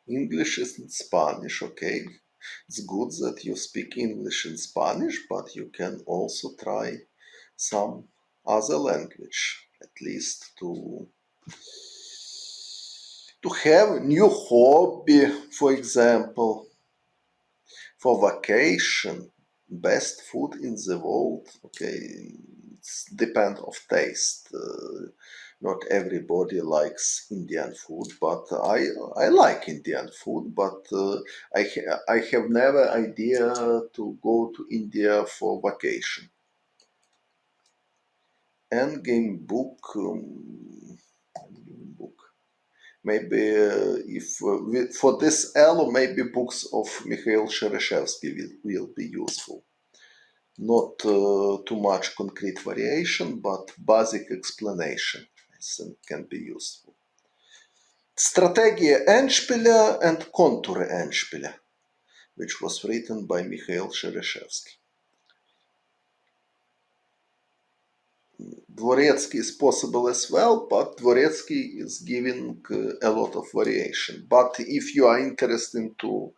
English isn't Spanish, okay? It's good that you speak English and Spanish, but you can also try some other language, at least to have new hobby, for example, for vacation, best food in the world, okay, it's depend of taste. Not everybody likes Indian food, but I like Indian food, but I have never idea to go to India for vacation. Endgame book, maybe if for this L, maybe books of Mikhail Shereshevsky will be useful. Not too much concrete variation, but basic explanation, I think, can be useful. Strategie Endspiele and Konture Endspiele, which was written by Mikhail Shereshevsky. Dvoretsky is possible as well, but Dvoretsky is giving a lot of variation. But if you are interested to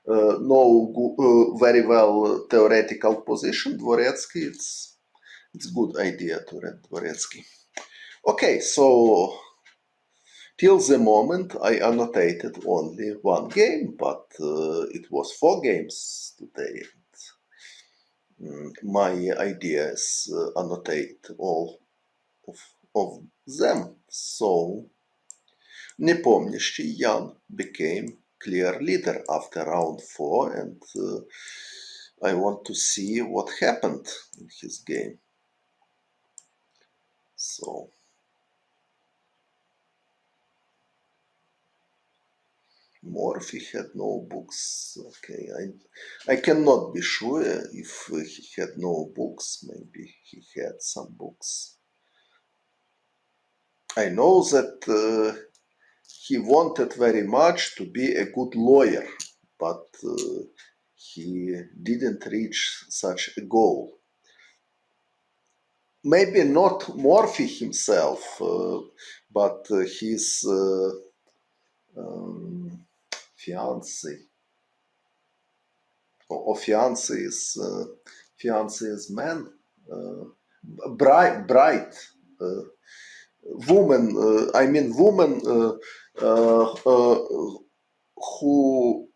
know very well theoretical position, Dvoretsky, it's good idea to read Dvoretsky. Okay, so till the moment I annotated only one game, but it was 4 games today. My idea is annotate all of them. So Nepomнящий Jan became clear leader after round 4, and I want to see what happened in his game. So Morphy had no books. Okay, I cannot be sure if he had no books. Maybe he had some books. I know that he wanted very much to be a good lawyer, but he didn't reach such a goal. Maybe not Morphy himself, but his fiancé. Or fiancé is man, bride, woman. I mean woman who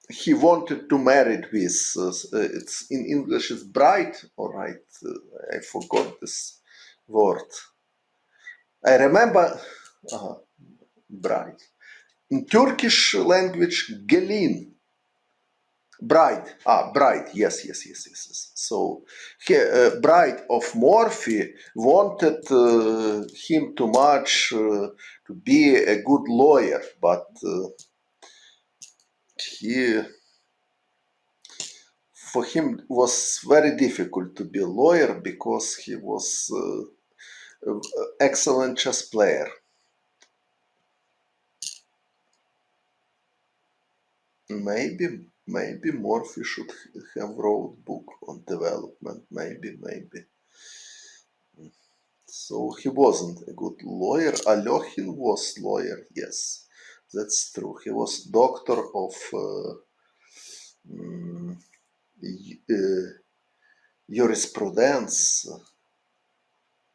he wanted to marry with. It's in English is bride. All right, I forgot this word. I remember bride. In Turkish language, gelin. Bride. Yes. So, bride of Morphy wanted him too much to be a good lawyer, but for him was very difficult to be a lawyer because he was excellent chess player. Maybe Morphy should have wrote book on development. Maybe. So he wasn't a good lawyer. Alyoshin was lawyer. Yes, that's true. He was doctor of jurisprudence.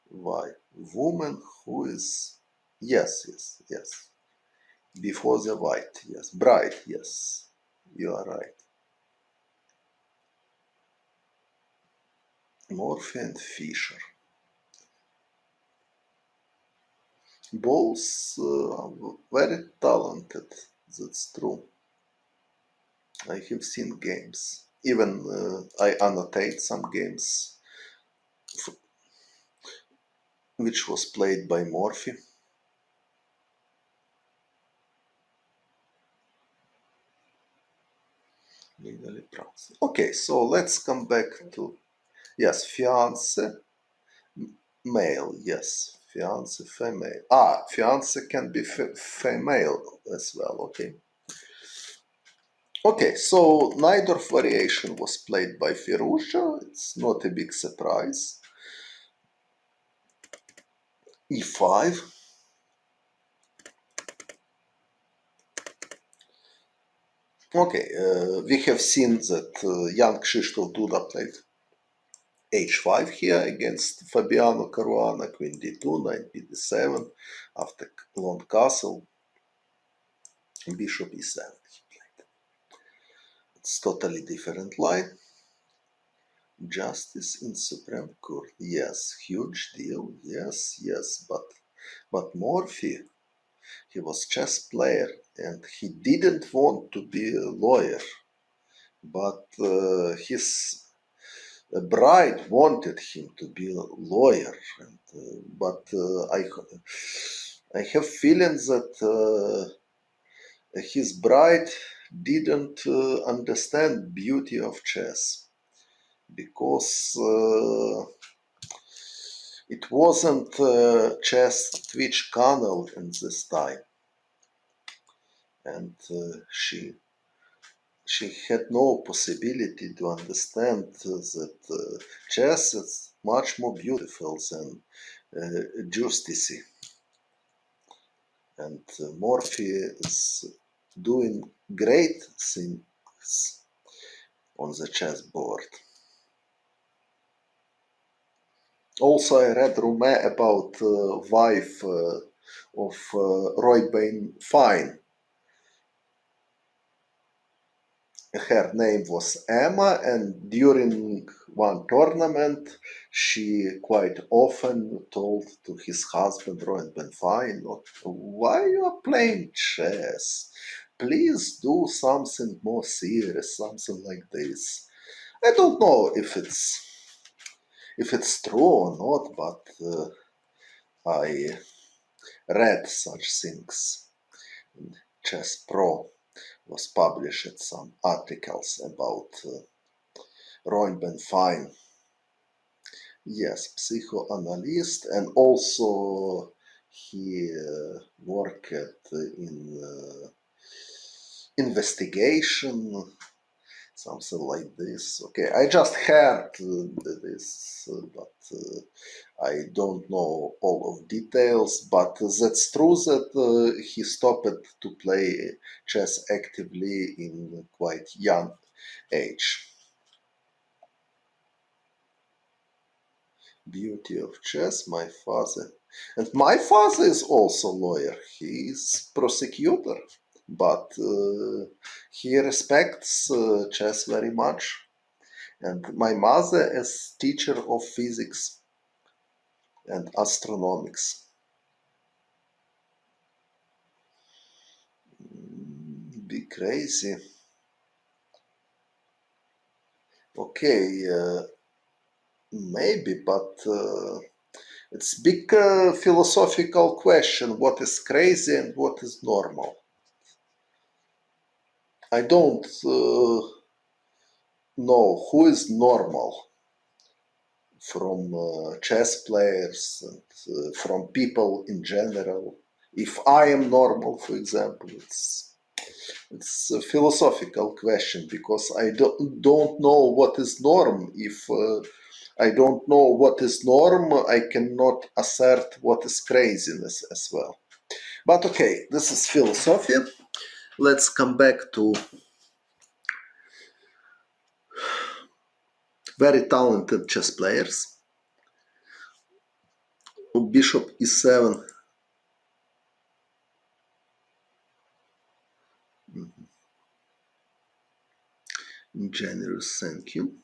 Why? Woman who is... Yes. Before the white. Yes. Bride. Yes. You are right. Morphy and Fischer. Both are very talented. That's true. I have seen games. Even I annotate some games which was played by Morphy. Legally proud. Okay, so let's come back to... Yes, fiance, male. Yes, fiance, female. Fiance can be female as well. Okay, so Najdorf variation was played by Firouzja. It's not a big surprise. E5. Okay, we have seen that young Krzysztof Duda played h5 here against Fabiano Caruana, queen d2, knight b7, after long castle, bishop e7 he played. It's totally different line. Justice in Supreme Court. Yes, huge deal. Yes, but Morphy, he was chess player and he didn't want to be a lawyer, but his bride wanted him to be a lawyer, but I have feeling that his bride didn't understand beauty of chess, because it wasn't chess Twitch channel in this time, and she had no possibility to understand that chess is much more beautiful than justice. And Morphy is doing great things on the chessboard. Also, I read rumor about wife of Roy Bain Fine. Her name was Emma, and during one tournament, she quite often told to his husband, Roy Ben Fine, why you are playing chess? Please do something more serious, something like this. I don't know if it's true or not, but I read such things. Chess Pro was published some articles about Roy Ben Fine. Yes, psychoanalyst, and also he worked in investigation, something like this. Okay, I just heard this, but I don't know all of details, but that's true that he stopped to play chess actively in quite young age. Beauty of chess, my father. And my father is also lawyer. He is prosecutor, but he respects chess very much. And my mother is teacher of physics and astronomics. Be crazy. Okay, maybe, but it's big philosophical question. What is crazy and what is normal? I don't know who is normal from chess players and from people in general. If I am normal, for example, it's a philosophical question because I don't know what is norm. If I don't know what is norm, I cannot assert what is craziness as well. But okay, this is philosophy. Let's come back to very talented chess players. Bishop e7. Generous, thank you.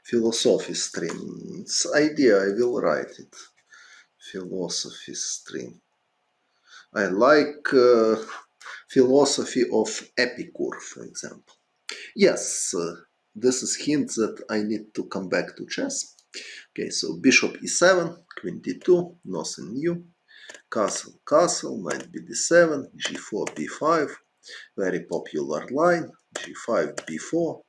Philosophy stream. It's idea, I will write it. Philosophy stream. I like philosophy of Epicure, for example. Yes, this is hint that I need to come back to chess. Okay, so bishop e7, queen d2, nothing new. Castle, castle, knight bd7, g4, b5. Very popular line, g5, b4.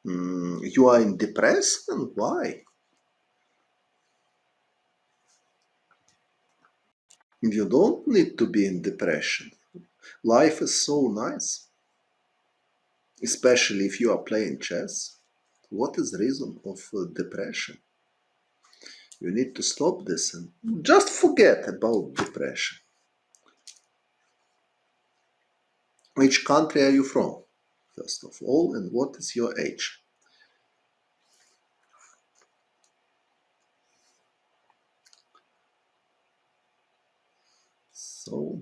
You are in depression? Why? You don't need to be in depression. Life is so nice. Especially if you are playing chess. What is the reason of depression? You need to stop this and just forget about depression. Which country are you from, first of all, and what is your age? So,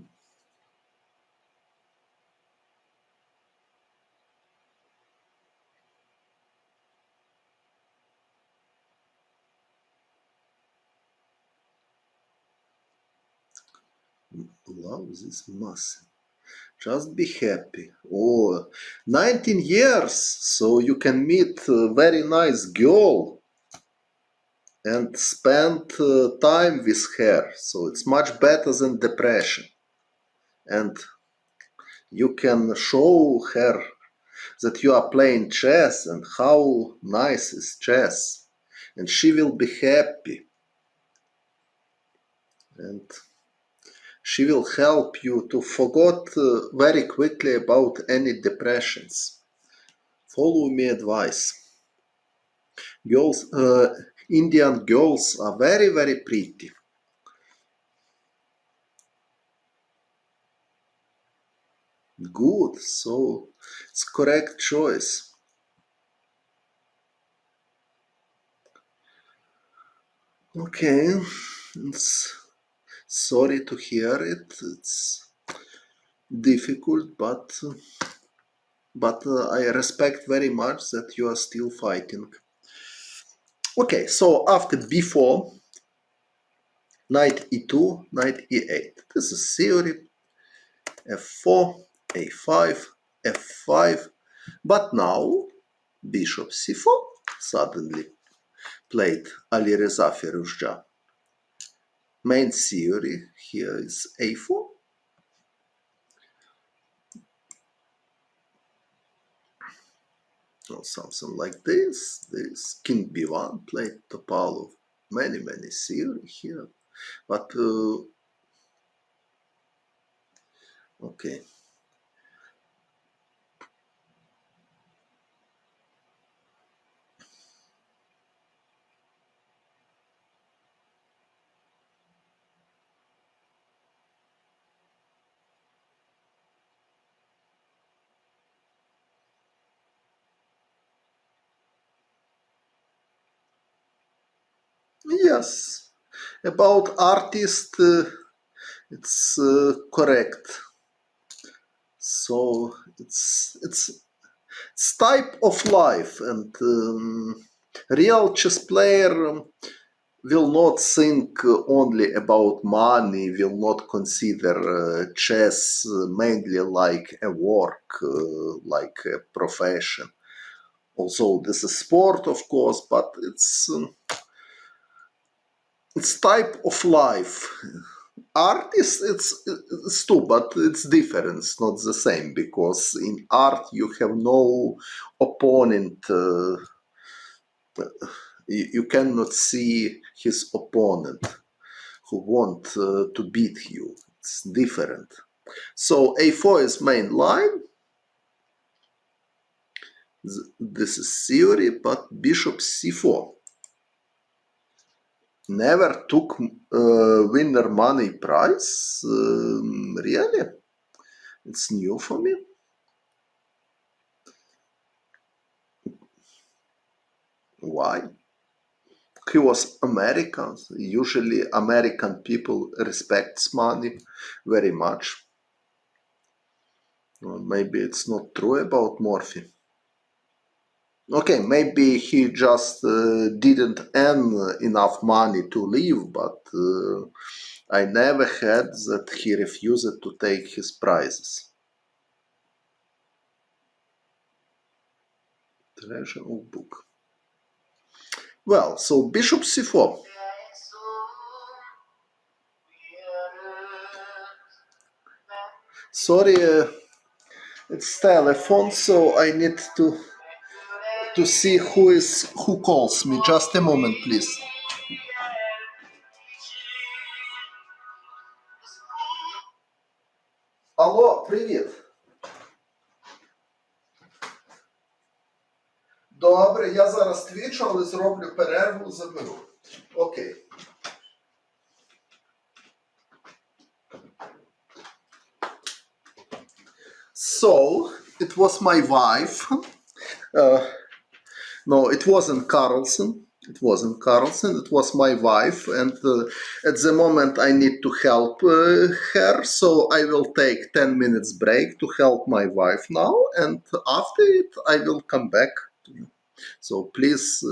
love this massive. Just be happy. Oh, 19 years, so you can meet a very nice girl and spend time with her. So it's much better than depression. And you can show her that you are playing chess and how nice is chess. And she will be happy. And she will help you to forget very quickly about any depressions. Follow me advice. Girls, Indian girls are very, very pretty. Good, so it's correct choice. Okay, sorry to hear it. It's difficult, but I respect very much that you are still fighting. Okay, so after b4, knight e2, knight e8. This is theory. f4, a5, f5. But now bishop c4 suddenly played Alireza Firouzja. Main theory here is a4. Or something like this. This king b1 played Topalov. Many theory here. But okay. Yes, about artist, it's correct. So it's type of life, and real chess player will not think only about money, will not consider chess mainly like a work, like a profession. Also, this is sport, of course, but it's type of life. Art is it's too, but it's different. It's not the same because in art you have no opponent. You cannot see his opponent who want to beat you. It's different. So a4 is main line. This is theory, but bishop c4 never took winner money prize. Really? It's new for me. Why? He was American. Usually American people respects money very much. Or maybe it's not true about Morphy. Okay, maybe he just didn't earn enough money to live, but I never heard that he refused to take his prizes. Treasure of book. Well, so bishop c4. Sorry, it's telephone, so I need to see who calls me. Just a moment, please. Алло, привіт. Добре, я зараз твічу, але зроблю перерву, заберу. Окей. So, it was my wife. No, it wasn't Carlson. It wasn't Carlson. It was my wife, and at the moment I need to help her. So I will take 10 minutes break to help my wife now, and after it I will come back to you. So please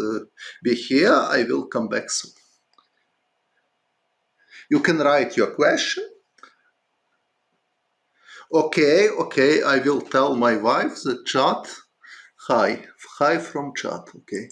be here. I will come back soon. You can write your question. Okay. I will tell my wife the chat. Hi from chat. Okay.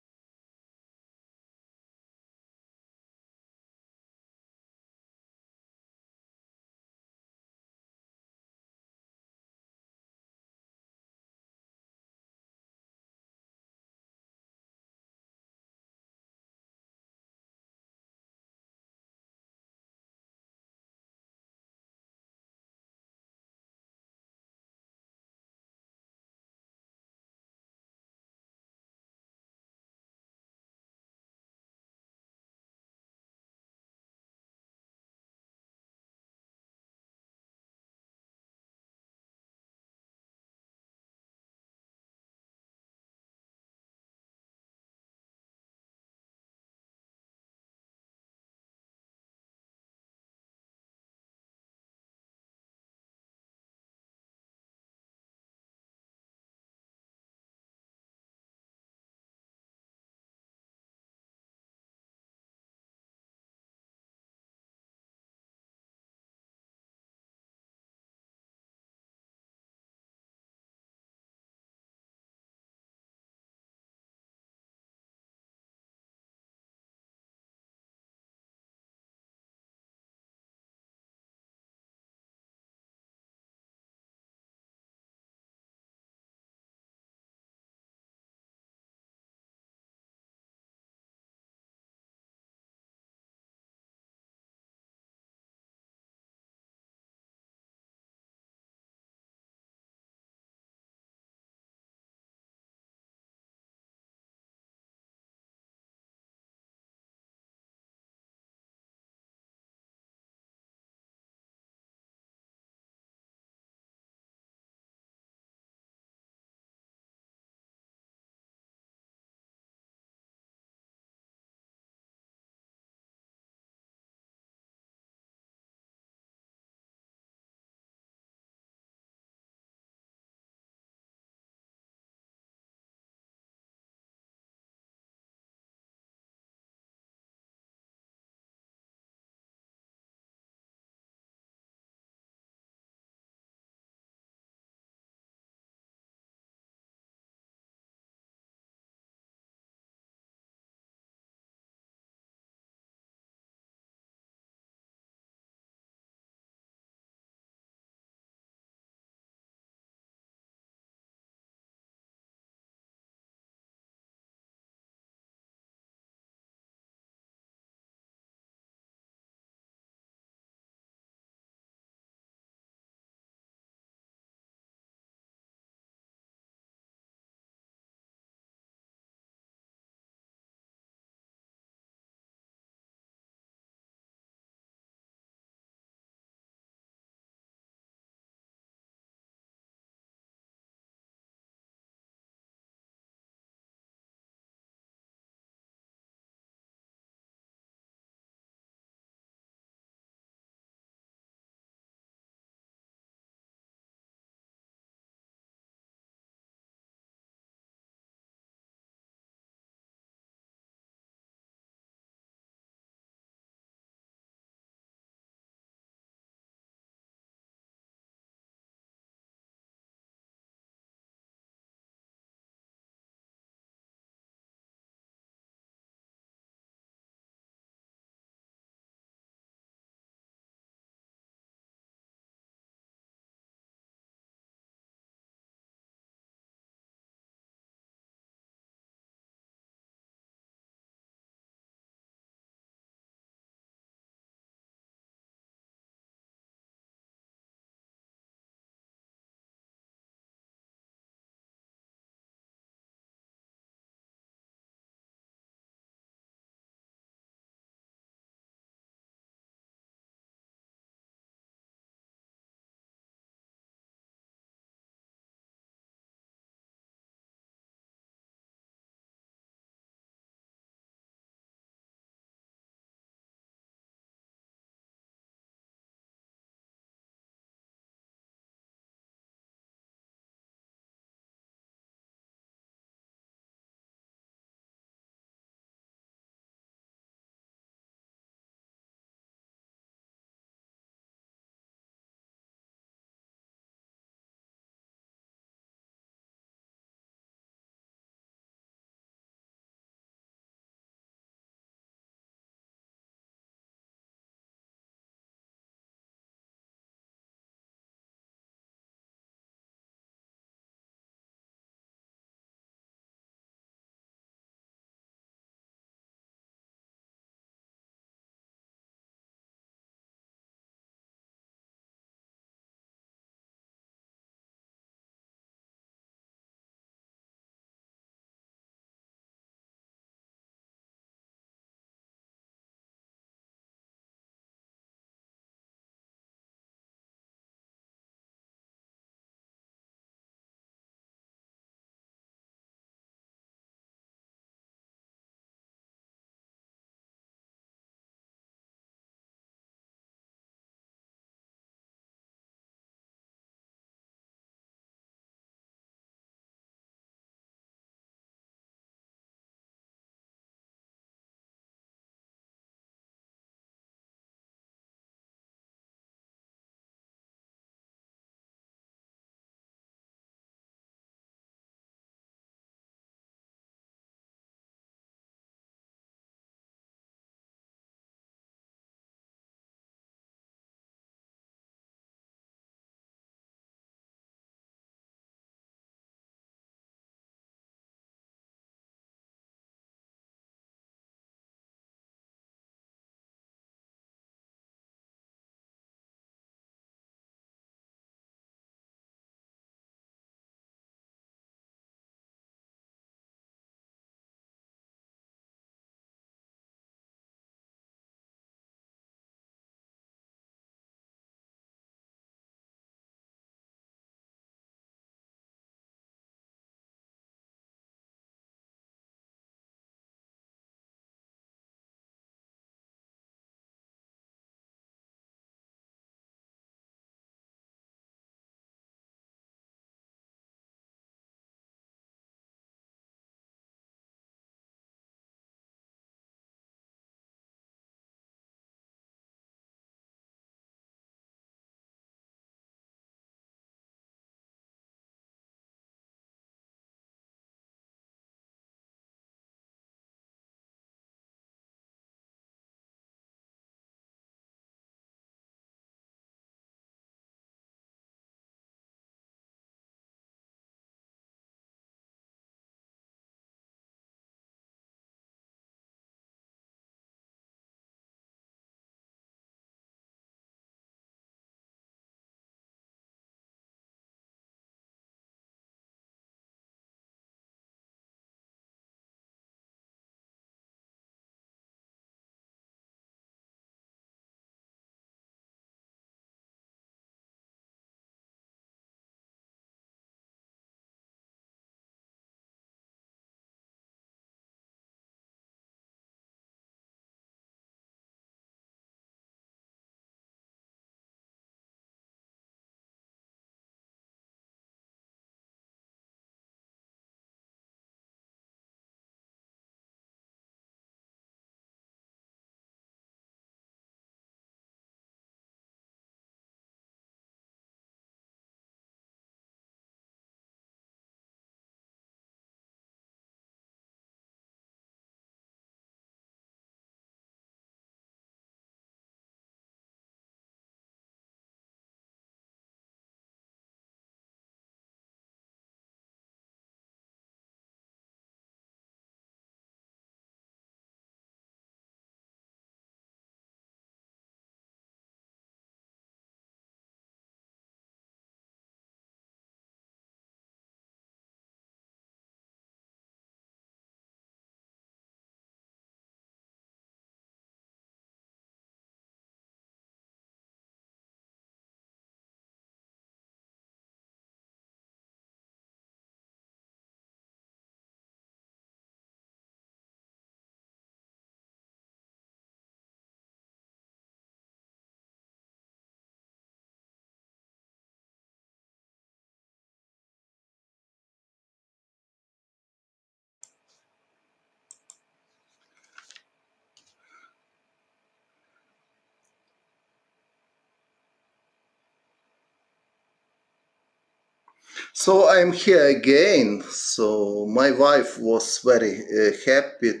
So I'm here again. So my wife was very happy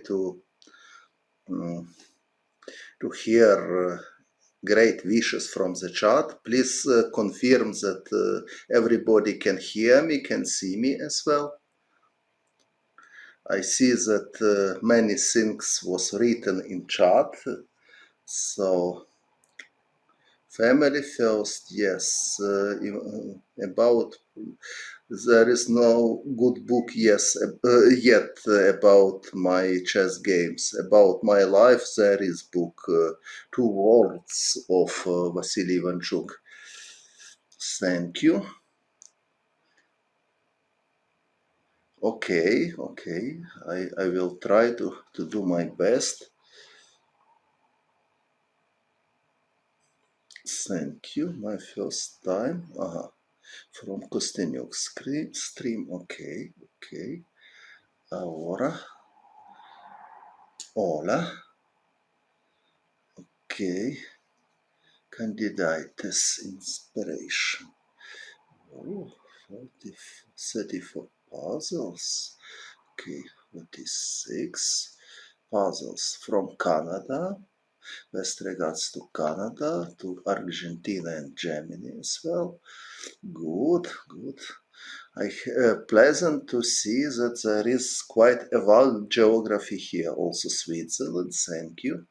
mm, to hear great wishes from the chat. Please confirm that everybody can hear me, can see me as well. I see that many things was written in chat. So family first, yes. About there is no good book yet about my chess games. About my life, there is book Two Worlds of Vasily Ivanchuk. Thank you. Okay. I will try to do my best. Thank you. My first time. From Kostenyuk stream. Okay. Ahora. Hola. Okay. Candidates inspiration. Oh, 34 puzzles. Okay, 46 puzzles from Canada. Best regards to Canada, to Argentina and Germany as well. Good. Pleasant to see that there is quite a wide geography here. Also Switzerland, thank you.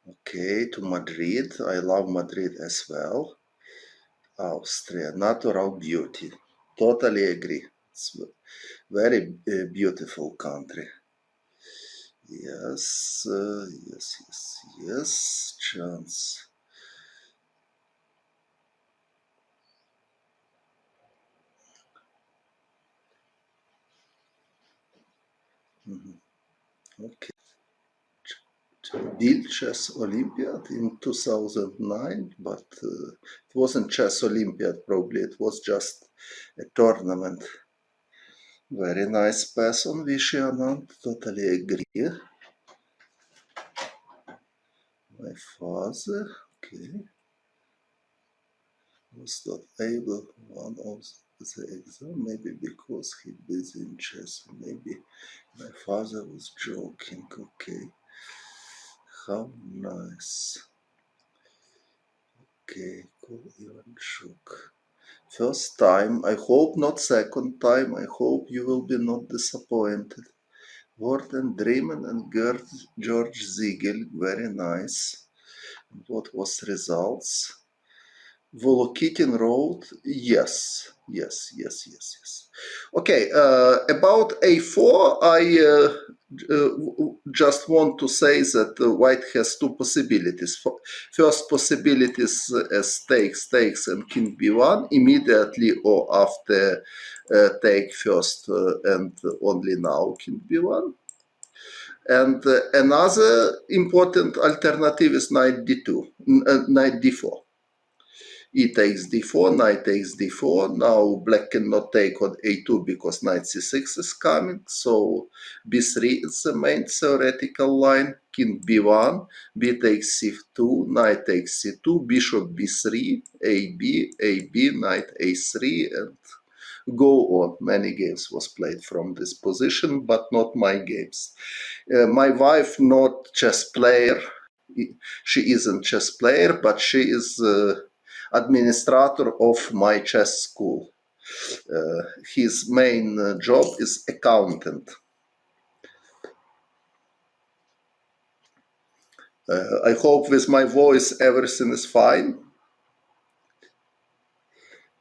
Okay, to Madrid. I love Madrid as well. Austria, natural beauty. Totally agree. It's very beautiful country. Yes. Chance. Okay. Bill Chess Olympiad in 2009, but it wasn't Chess Olympiad, probably it was just a tournament. Very nice person, Vishy Anand, totally agree. My father, okay, was not able one of the exam, maybe because he busy in chess, maybe my father was joking, okay. How nice. Okay, cool, Ivanchuk. First time, I hope not second time, I hope you will be not disappointed. Word and Dreamen and George Ziegel, very nice. What was results? Volokitin Road, yes. Okay, about A4, I just want to say that White has two possibilities. First possibility is as takes and King B1 immediately or after take first and only now King B1. And another important alternative is knight d2, knight d4. E takes d4, knight takes d4. Now black cannot take on a2 because knight c6 is coming. So b3 is the main theoretical line. King b1, b takes c2, knight takes c2, bishop b3, ab, knight a3, and go on. Many games was played from this position, but not my games. My wife not chess player. She isn't chess player, but she is administrator of my chess school. His main job is accountant. I hope with my voice everything is fine.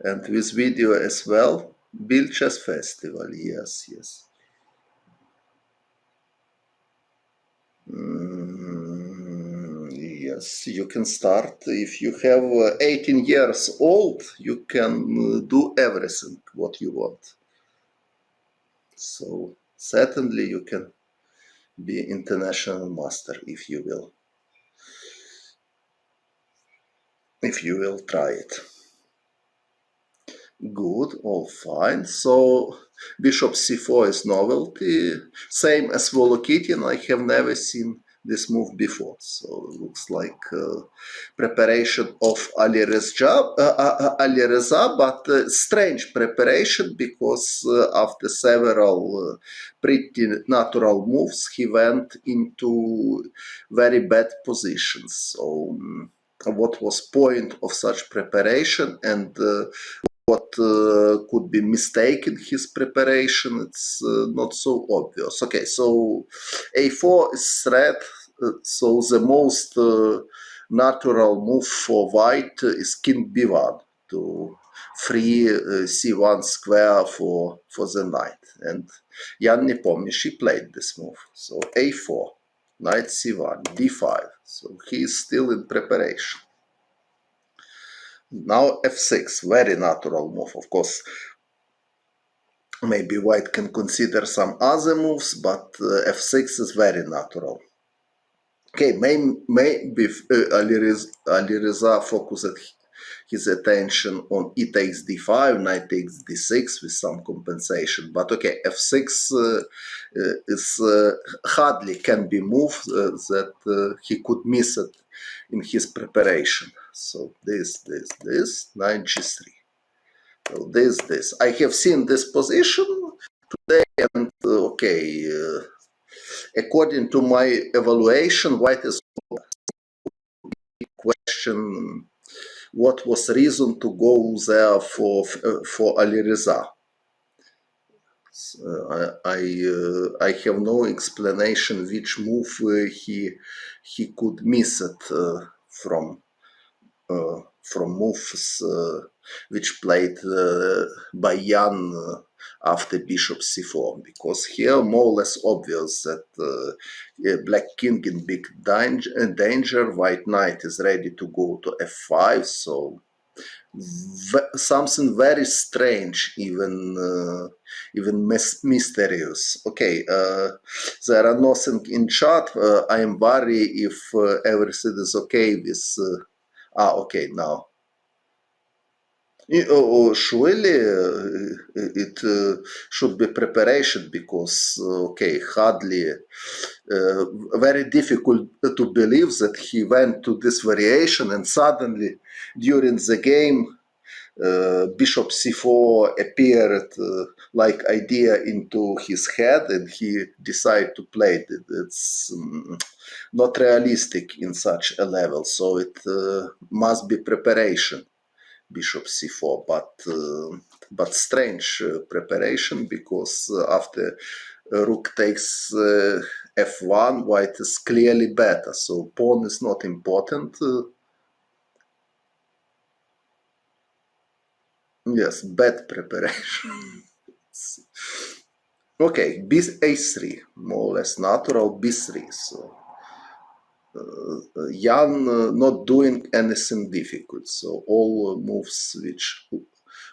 And with video as well. Bill Chess Festival, yes. Yes, you can start. If you have 18 years old, you can do everything what you want. So certainly you can be international master if you will. If you will try it. Good, all fine. So bishop c4 is novelty. Same as Volokitin, I have never seen this move before. So it looks like preparation of Ali Reza, but strange preparation, because after several pretty natural moves, he went into very bad positions. So what was point of such preparation, and what could be mistaken his preparation, it's not so obvious. Okay, so a4 is threat, so the most natural move for white is king b1 to free c1 square for the knight. And Jan Nepomniachtchi played this move. So a4, knight c1, d5. So he is still in preparation. Now f6, very natural move. Of course, maybe white can consider some other moves, but f6 is very natural. Okay, maybe Ali Reza focused his attention on e takes d5, knight takes d6 with some compensation. But okay, f6 is hardly can be moved that he could miss it in his preparation. So this, knight g3. So this. I have seen this position today, and okay, according to my evaluation, white is question what was reason to go there for Ali Reza. I have no explanation which move he could miss it from moves which played by Jan after bishop c4, because here more or less obvious that black king in big danger, white knight is ready to go to f5, so something very strange, even mysterious. Okay, there are nothing in chat. I am worried if everything is okay with okay, now surely it should be preparation, because okay, hardly very difficult to believe that he went to this variation and suddenly during the game bishop c4 appeared like idea into his head and he decided to play it. It's not realistic in such a level, so it must be preparation, bishop c4, but strange preparation, because after rook takes f1, white is clearly better, so pawn is not important. Yes, bad preparation. Okay, a3, more or less natural b3. So Jan not doing anything difficult. So all moves which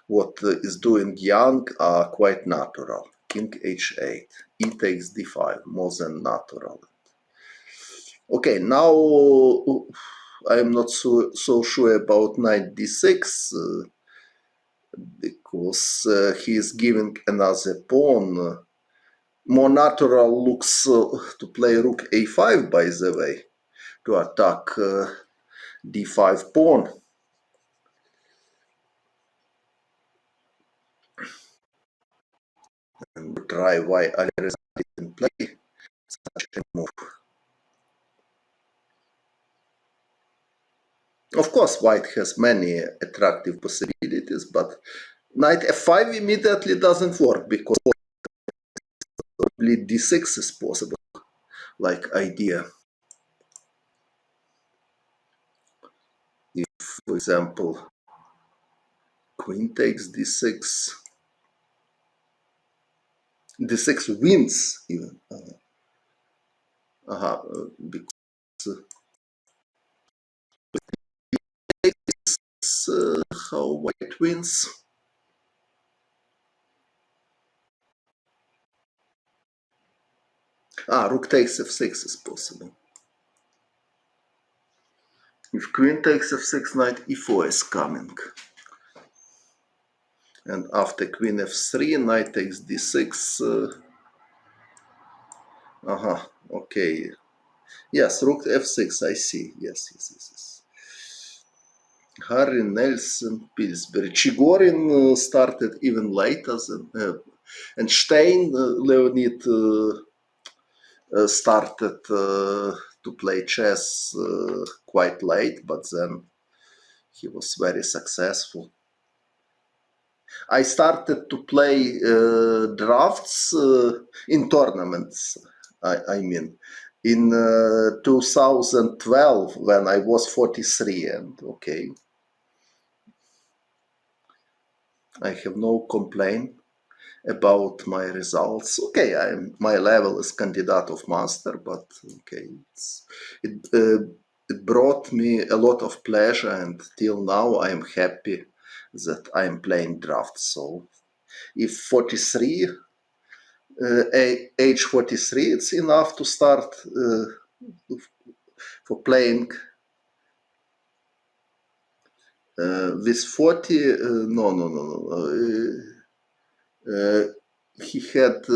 what is doing Jan are quite natural. King h8, e takes d5, more than natural. Okay, now I'm not so sure about knight d6. Because he is giving another pawn. More natural looks to play rook a5, by the way, to attack d5 pawn. And try why Ali Reza didn't play such a move. Of course, white has many attractive possibilities, but knight f5 immediately doesn't work, because probably d6 is possible, like idea. If, for example, queen takes d6, d6 wins even. Because how white wins. Rook takes f6 is possible. If queen takes f6, knight e4 is coming. And after queen f3, knight takes d6. Okay. Yes, rook f6, I see. Yes. Harry Nelson, Pillsbury. Chigorin started even later than, and Stein, Leonid started to play chess quite late, but then he was very successful. I started to play drafts in tournaments, I mean, in 2012 when I was 43, and okay, I have no complaint about my results. Okay, my level is candidate of master, but okay, it brought me a lot of pleasure, and till now I am happy that I am playing drafts. So if 43, age 43, it's enough to start for playing. With 40, no. He had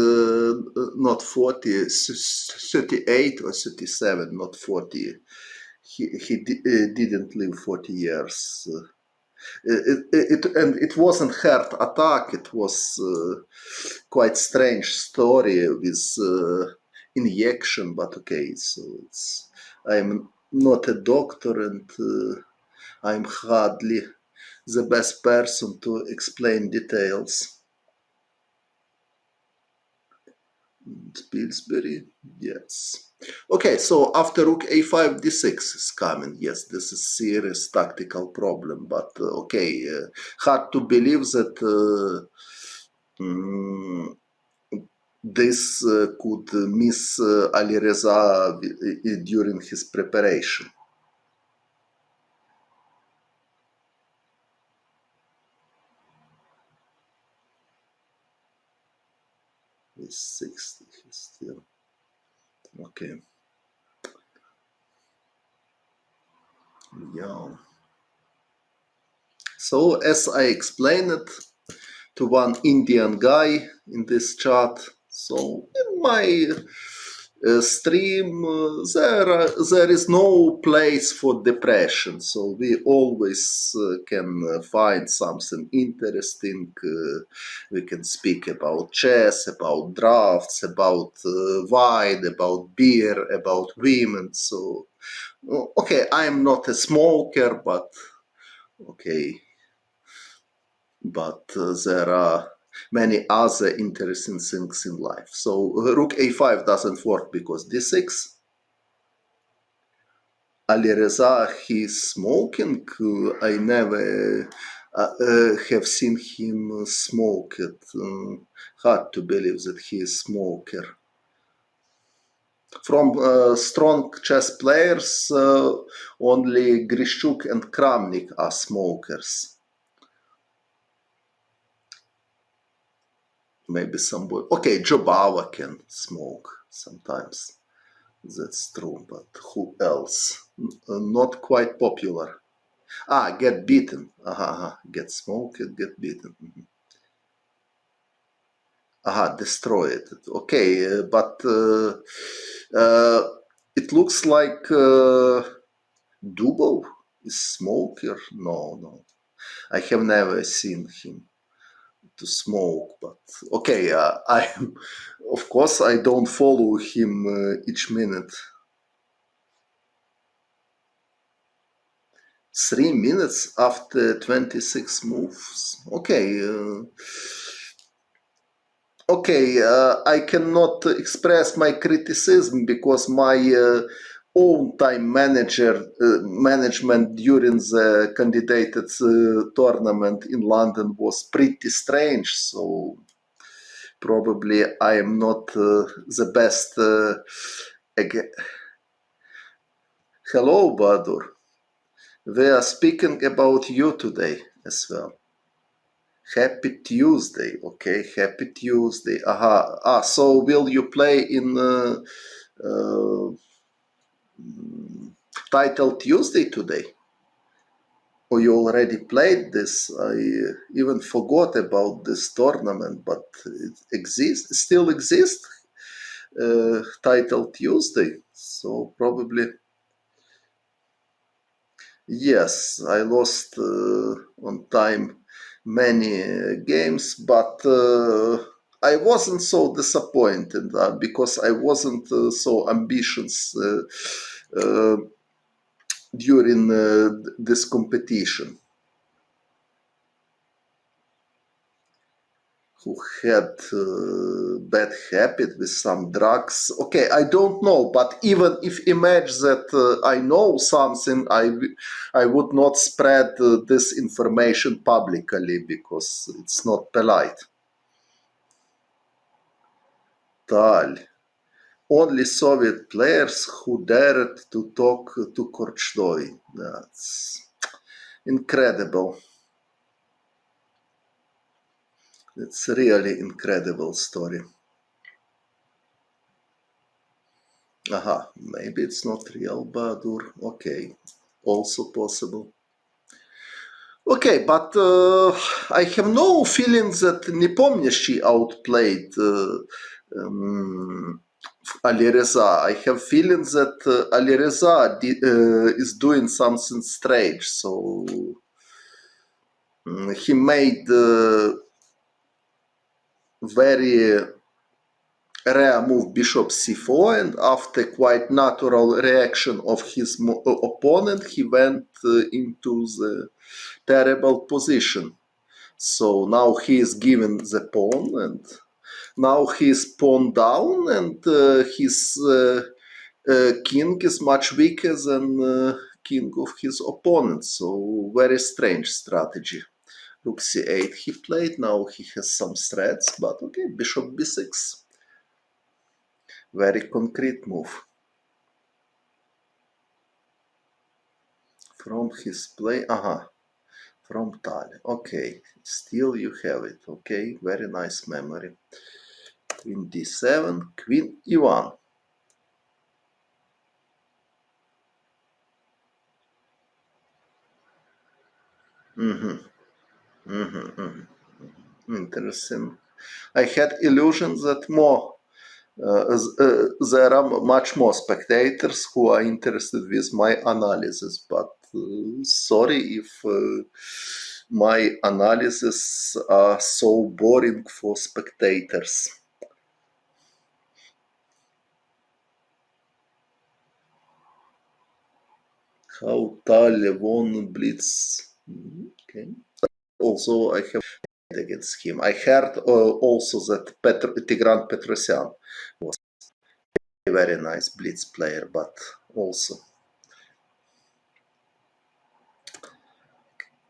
not 40, 38 or 37, not 40. He didn't live 40 years. And it wasn't heart attack. It was quite strange story with injection. But okay, so I'm not a doctor, and I'm hardly the best person to explain details. Pillsbury, yes. Okay, so after rook a5, d6 is coming. Yes, this is serious tactical problem, but okay, hard to believe that this could miss Alireza during his preparation. With 60, he's still okay. Yeah. So as I explained it to one Indian guy in this chat, so in my stream there is no place for depression, so we always can find something interesting. We can speak about chess, about drafts, about wine, about beer, about women. So okay, I'm not a smoker, but okay, but there are many other interesting things in life. So rook a5 doesn't work because d6. Alireza, he's smoking. I never have seen him smoke. Hard to believe that he is smoker. From strong chess players, only Grishuk and Kramnik are smokers. Maybe somebody. Okay, Jobava can smoke sometimes. That's true, but who else? Not quite popular. Get beaten. Get smoked, get beaten. Destroy it. Okay, but it looks like Dubov is smoker. No. I have never seen him to smoke, but okay, of course I don't follow him each minute. 3 minutes after 26 moves. Okay, I cannot express my criticism because my own time management during the candidated tournament in London was pretty strange. So probably I am not the best. Hello, Badur. We are speaking about you today as well. Happy Tuesday. Okay, happy Tuesday. So will you play in Title Tuesday today? Or you already played this? I even forgot about this tournament, but it still exists. Title Tuesday. So probably, yes, I lost on time many games, but I wasn't so disappointed because I wasn't so ambitious during this competition. Who had bad habit with some drugs. Okay, I don't know, but even if imagine that I know something, I would not spread this information publicly because it's not polite. Tal. Only Soviet players who dared to talk to Korchnoi. That's incredible. It's really incredible story. Aha, maybe it's not real Bahadur. Okay, also possible. Okay, but I have no feeling that Nepomniachtchi outplayed Alireza. I have feeling that Alireza is doing something strange. So he made very rare move bishop c4, and after quite natural reaction of his opponent, he went into the terrible position. So now he is given the pawn, and now he is pawn down, and his king is much weaker than king of his opponent. So very strange strategy. Rook c8 he played. Now he has some threats, but okay, bishop b6. Very concrete move. From his play, from Tali. Okay, still you have it. Okay, very nice memory. Queen d7, queen e1. Interesting. I had illusions that there are much more spectators who are interested with my analysis, but sorry if my analysis are so boring for spectators. How Tali won Blitz. Okay. Also, I have against him. I heard also that Tigran Petrosyan was a very nice Blitz player, but also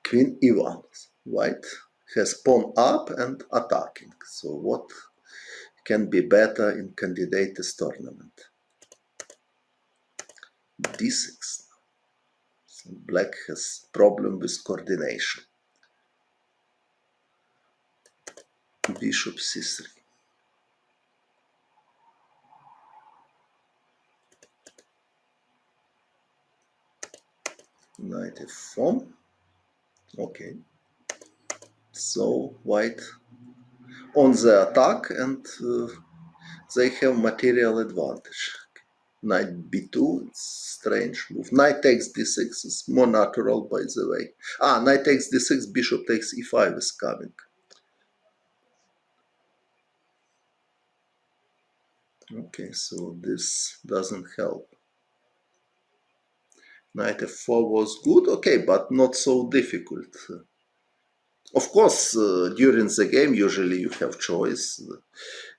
Queen e1. White has pawn up and attacking. So what can be better in candidates tournament? d6. So black has problem with coordination. Bishop c3. Knight f4. Okay. So white on the attack, and they have material advantage. Knight b2, it's strange move. Knight takes d6 is more natural, by the way. Knight takes d6, bishop takes e5 is coming. Okay, so this doesn't help. Knight f4 was good, okay, but not so difficult. Of course, during the game, usually you have choice.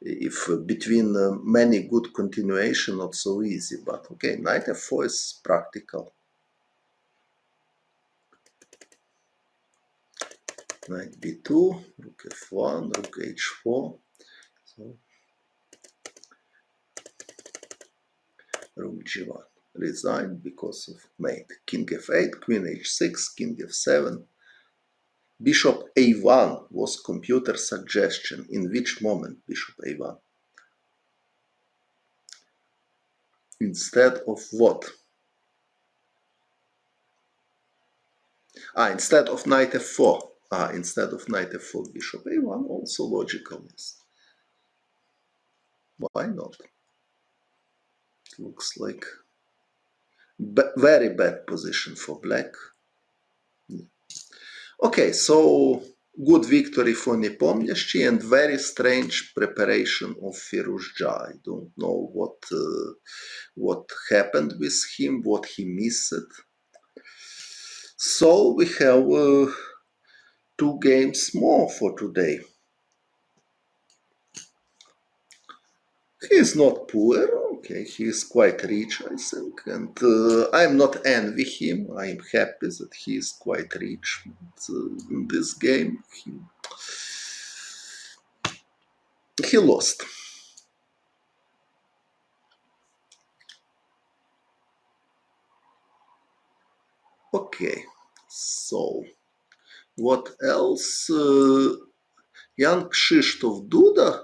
If between many good continuation, not so easy. But okay, knight f4 is practical. Knight b2, rook f1, rook h4. So rook g1 resigned because of mate. King f8, queen h6, king f7. Bishop a1 was computer suggestion. In which moment bishop a1? Instead of what? Instead of knight f4. Instead of knight f4, bishop a1, also logical. Yes. Why not? looks like very bad position for black. Okay, so good victory for Nepomniachtchi and very strange preparation of Firuzja. I don't know what happened with him, what he missed. So we have 2 games more for today. He is not poor, okay, he is quite rich, I think, and I'm not envy him. I'm happy that he is quite rich. But, in this game, he lost. Okay, so what else? Young Krzysztof Duda,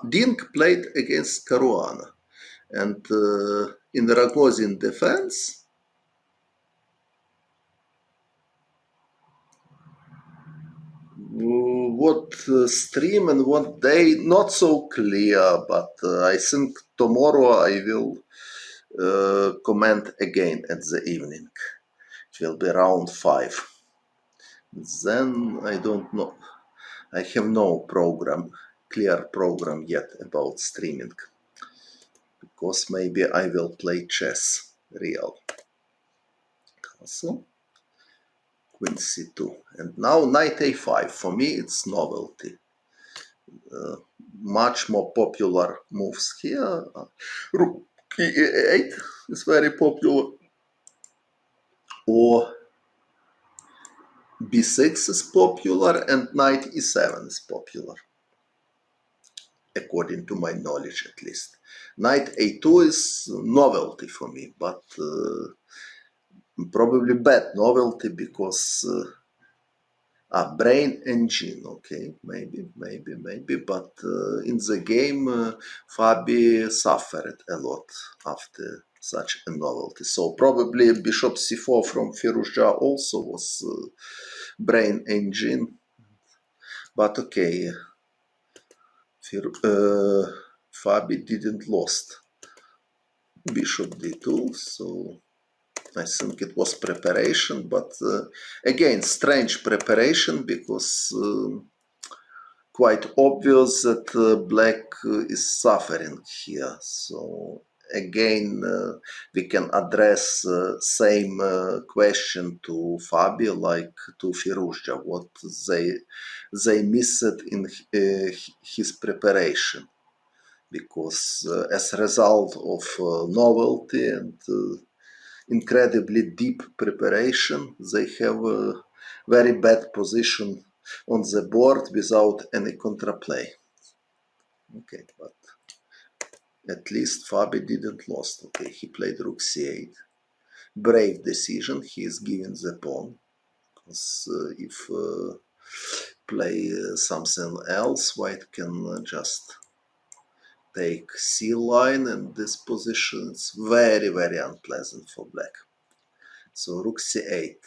Dink played against Caruana, and in Rogozin defense, what stream and what day, not so clear, but I think tomorrow I will comment again at the evening. It will be around 5. Then I don't know. I have no clear program yet about streaming, because maybe I will play chess real. Castle, Queen c2, and now Knight a5. For me, it's novelty. Much more popular moves here. Rook e8 is very popular, or b6 is popular, and Knight e7 is popular, according to my knowledge at least. Knight a2 is novelty for me, but probably bad novelty, because brain engine, okay, maybe, but in the game Fabi suffered a lot after such a novelty. So probably bishop c4 from Firuzja also was brain engine, but okay, Fabi didn't lost bishop d2, so I think it was preparation, but again, strange preparation, because quite obvious that black is suffering here. So again, we can address same question to Fabi like to Firuzja, what they missed in his preparation, because as a result of novelty and incredibly deep preparation, they have a very bad position on the board without any contraplay. Okay, but at least Fabi didn't lost. Okay, he played rook c8. Brave decision, he is giving the pawn, because if play something else, white can just take c line, and this position is very, very unpleasant for black. So rook c8,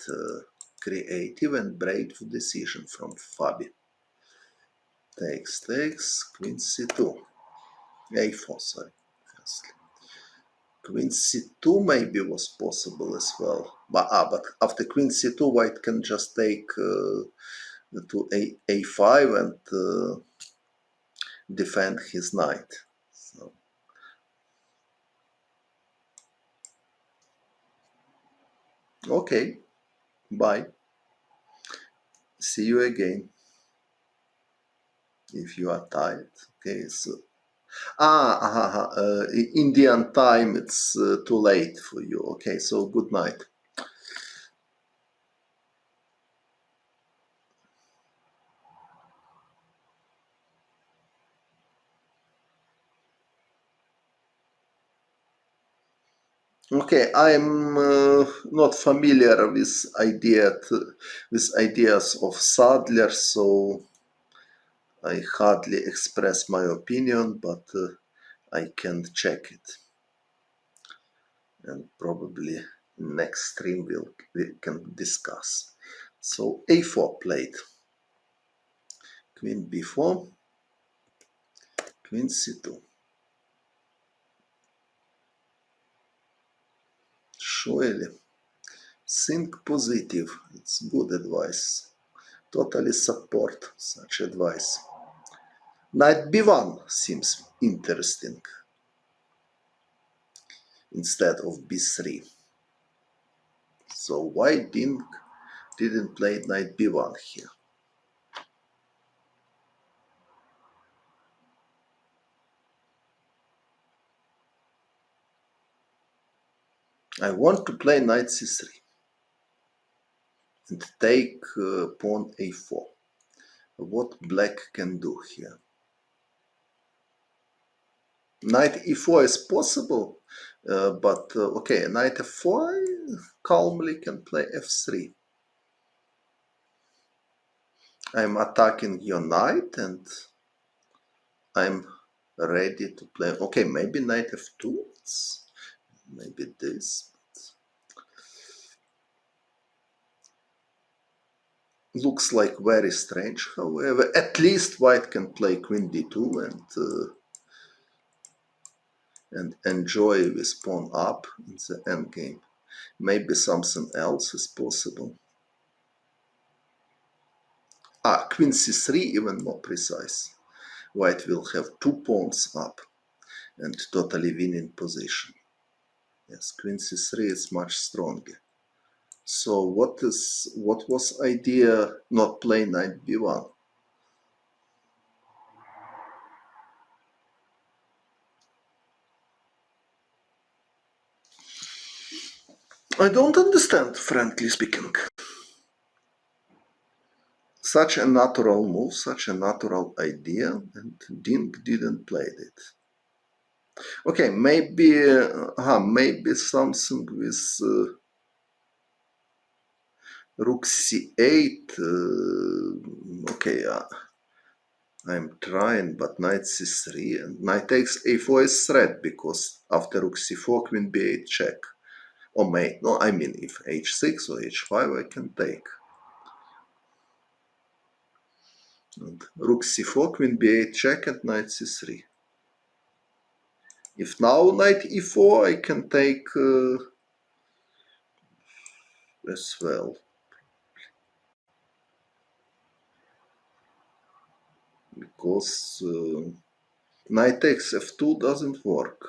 creative and brave decision from Fabi. Takes, queen c2, a4, sorry, firstly. Queen c2 maybe was possible as well, but after queen c2, white can just take to a5 and defend his knight. So. Okay, bye. See you again if you are tired. Okay, so Indian time, it's too late for you. Okay, so good night. Okay, I'm not familiar with ideas of Sadler, so I hardly express my opinion, but I can check it, and probably next stream we can discuss. So a4 played, queen b4, queen c2. really. Think positive. It's good advice. Totally support such advice. Knight b1 seems interesting instead of b3. So why didn't play knight b1 here? I want to play knight c3 and take pawn a4. What black can do here? Knight e4 is possible, but okay, knight f4 calmly can play f3. I'm attacking your knight and I'm ready to play. Okay, maybe knight f2. Maybe this. Looks like very strange, however. At least white can play queen d2 and enjoy with pawn up in the endgame. Maybe something else is possible. Queen c3 even more precise. White will have 2 pawns up and totally winning position. Yes, queen c3 is much stronger. So what was idea not play knight b1? I don't understand, frankly speaking. Such a natural move, such a natural idea, and Dink didn't play it. Okay, maybe something with rook c8. Okay, I'm trying, but knight c3 and knight takes a4 is threat because after rook c4, queen b8 check. Or mate, no, I mean if h6 or h5 I can take. And rook c4, queen b8 check and knight c3. If now knight e4, I can take as well. Because knight takes f2 doesn't work.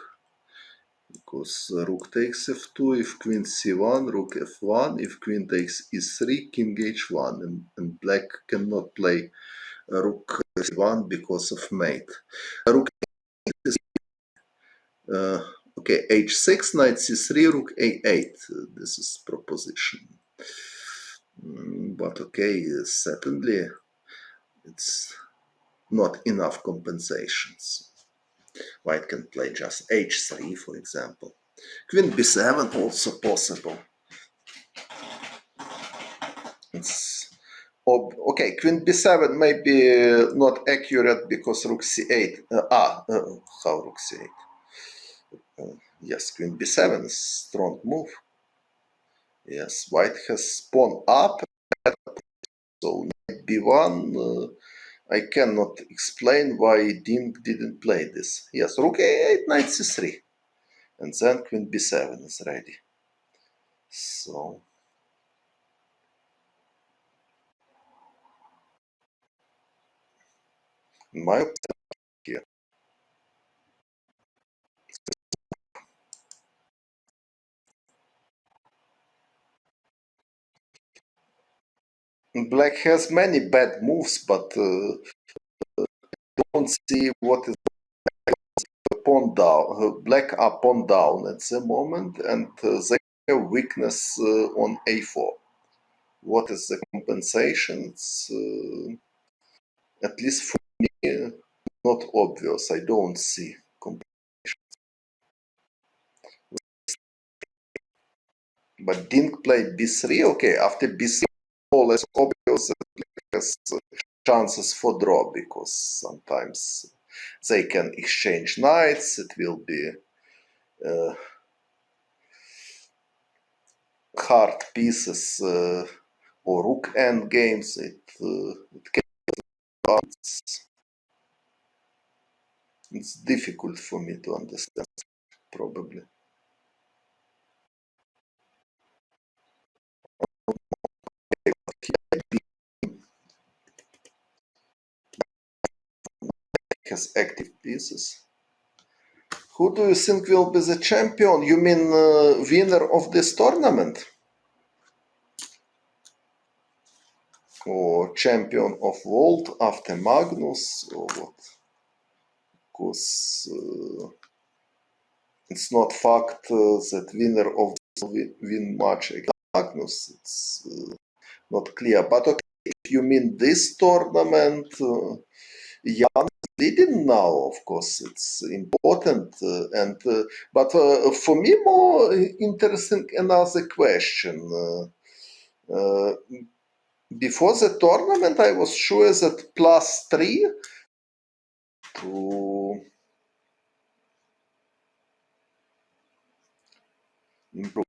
Because rook takes f2, if queen c1, rook f1, if queen takes e3, king h1, and black cannot play rook c1 because of mate. Rook okay, h6, knight c3, rook a8. This is proposition. But okay, certainly it's not enough compensations. White can play just h3, for example. Queen b7 also possible. It's okay, queen b7 may be not accurate because rook c8. How rook c8? Yes, queen b7 is strong move. Yes, white has pawn up, so knight b1. I cannot explain why Dink didn't play this. Yes, rook a8, knight c3. And then queen b7 is ready. So, in my opinion here, black has many bad moves, but don't see what is pawn down. Black are pawn down at the moment, and they have weakness on a4. What is the compensation? It's, at least for me, not obvious. I don't see. But Dink played b3. Okay, after b3, all is obvious that Black has chances for draw because sometimes they can exchange knights. It will be hard pieces or rook end games. It can it's difficult for me to understand probably. has active pieces. Who do you think will be the champion? You mean winner of this tournament? Or champion of world after Magnus? Or what? Because it's not fact that winner of this will win match against Magnus. It's not clear. But okay, if you mean this tournament, Jan leading now, of course, it's important. But for me, more interesting another question. Before the tournament, I was sure that +3 to improve.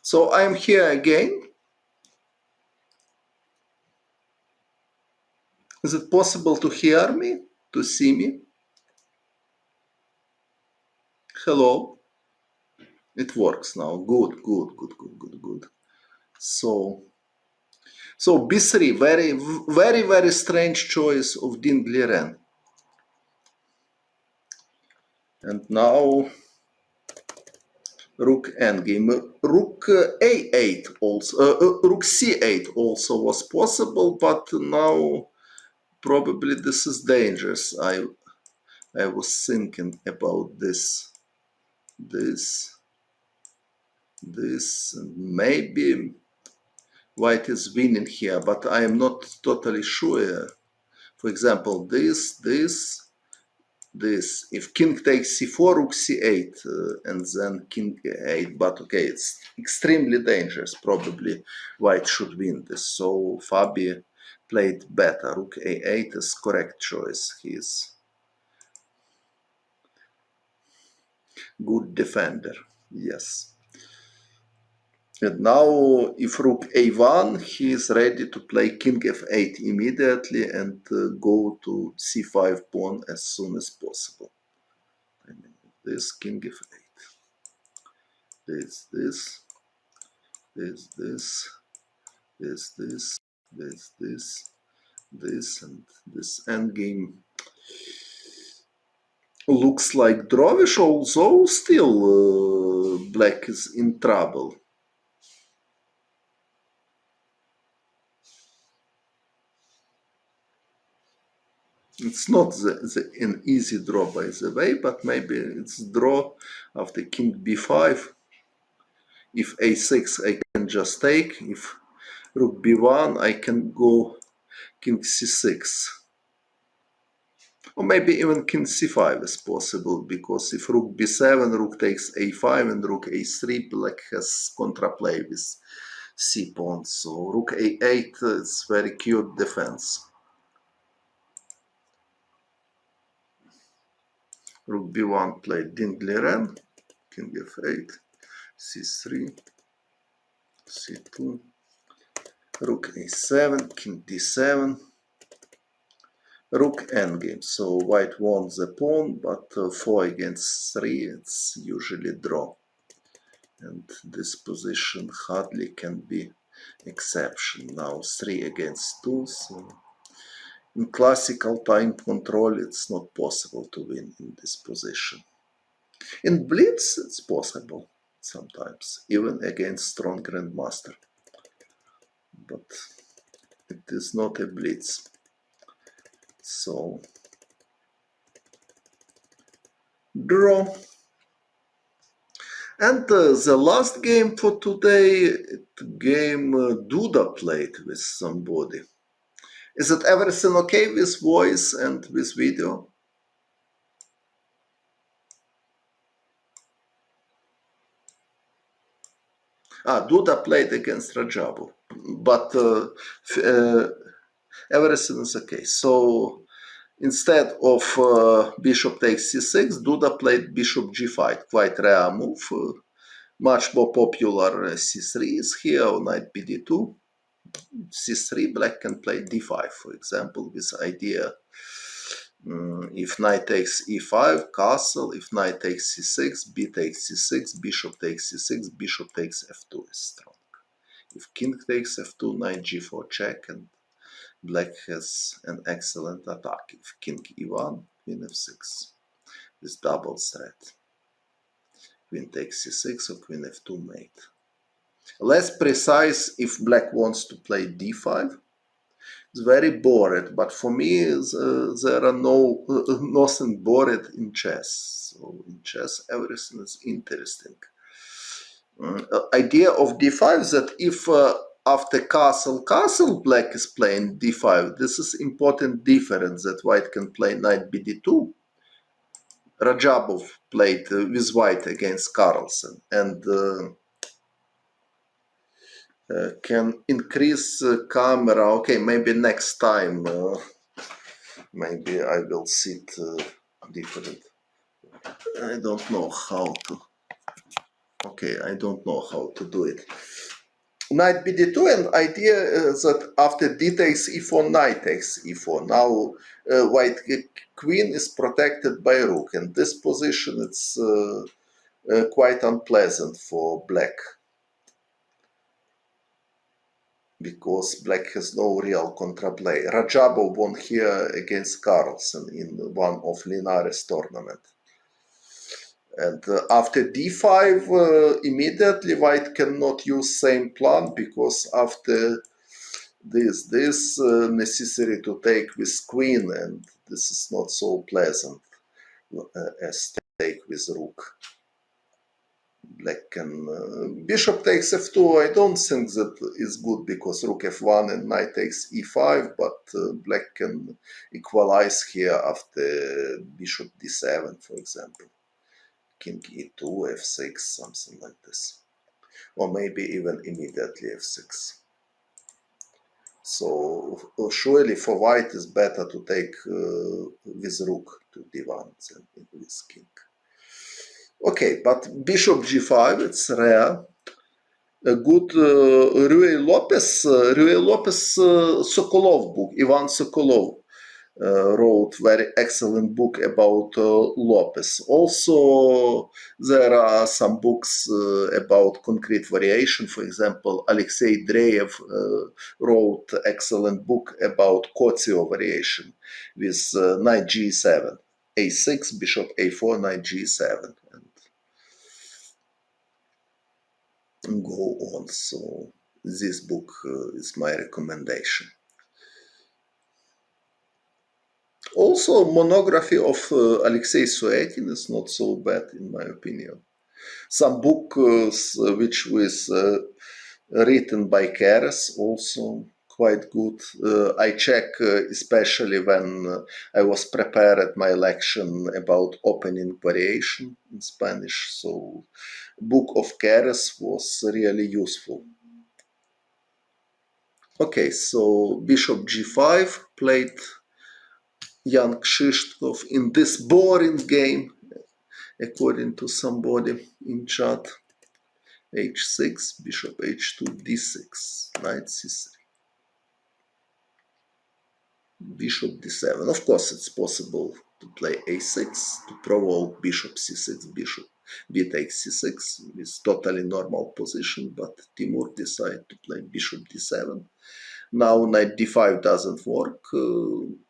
So I'm here again. Is it possible to hear me, to see me? Hello? It works now. Good, good, good, good, good, good. So B3, very strange choice of Dean Gliren. And now Rook endgame. Rook A8 also, Rook C8 also was possible, but now probably this is dangerous. I was thinking about this, and maybe white is winning here, but I am not totally sure. For example, this. If king takes c4, rook c8, and then king a8, but okay, it's extremely dangerous. Probably white should win this. So Fabi played better. Rook a8 is correct choice. He's good defender. Yes. And now, if rook a1, he is ready to play king f8 immediately and go to c5 pawn as soon as possible. I mean, this king f8. This, and this endgame looks like drawish, although still black is in trouble. It's not an easy draw, by the way, but maybe it's draw after king b5. If a6, I can just take. If rook b1, I can go king c6. Or maybe even king c5 is possible, because if rook b7, rook takes a5, and rook a3, black has contraplay with c pawn. So rook a8 is very cute defense. Rook b1 played Dean Gliren, king f8, c3, c2, rook a7, king d7, Rook endgame. So white won the pawn, but 4 against 3, it's usually draw. And this position hardly can be exception. Now 3 against 2, so in classical time control it's not possible to win in this position. In blitz it's possible sometimes, even against strong grandmaster, but it is not a blitz. So draw. And the last game for today, game Duda played with somebody. Is it everything okay with voice and with video? Duda played against Rajabov, but everything is okay. So instead of bishop takes c6, Duda played bishop g5, quite rare move. Much more popular c3 is here, or knight bd2. c3, black can play d5, for example, with idea if knight takes e5, castle, if knight takes c6, b takes c6, bishop takes c6, bishop takes f2 is strong. If king takes f2, knight g4 check, and black has an excellent attack. If king e1, queen f6 with double threat. Queen takes c6 or queen f2 mate. Less precise if black wants to play d5. It's very bored, but for me there are nothing bored in chess. So in chess everything is interesting. Idea of d5 is that if after castle black is playing d5, this is important difference that white can play knight bd2. Rajabov played with white against Carlsen, and can increase camera. Okay, maybe next time maybe I will sit different. I don't know how to. Okay, I don't know how to do it. Knight bd2, and idea that after d takes e4, knight takes e4. Now white queen is protected by rook, and this position it's quite unpleasant for black, because black has no real contraplay. Rajabov won here against Carlsen in one of Linares tournament. And after d5, immediately white cannot use same plan, because after this necessary to take with queen, and this is not so pleasant as take with rook. Black can bishop takes f2. I don't think that is good, because rook f1 and knight takes e5, but black can equalize here after bishop d7, for example. King e2, f6, something like this, or maybe even immediately f6. So surely for white is better to take with rook to d1 than with king. Okay, but bishop g5, it's rare. A good Ruy Lopez Sokolov book, Ivan Sokolov wrote very excellent book about Lopez. Also, there are some books about concrete variation. For example, Alexei Dreyev wrote excellent book about Kotsio variation with knight g7, a6, bishop a4, knight g7, and go on. So this book is my recommendation. Also, monography of Alexei Suetin is not so bad, in my opinion. Some books which was written by Keres, also quite good. I check especially when I was prepared my lection about opening variation in Spanish. So book of Keres was really useful. Okay, so bishop g5 played Jan Krzysztof in this boring game, according to somebody in chat. h6, bishop h2, d6, knight c3. bishop d7. Of course, it's possible to play a6 to provoke bishop c6, bishop b takes c6. It's totally normal position, but Timur decided to play bishop d7. Now knight d5 doesn't work.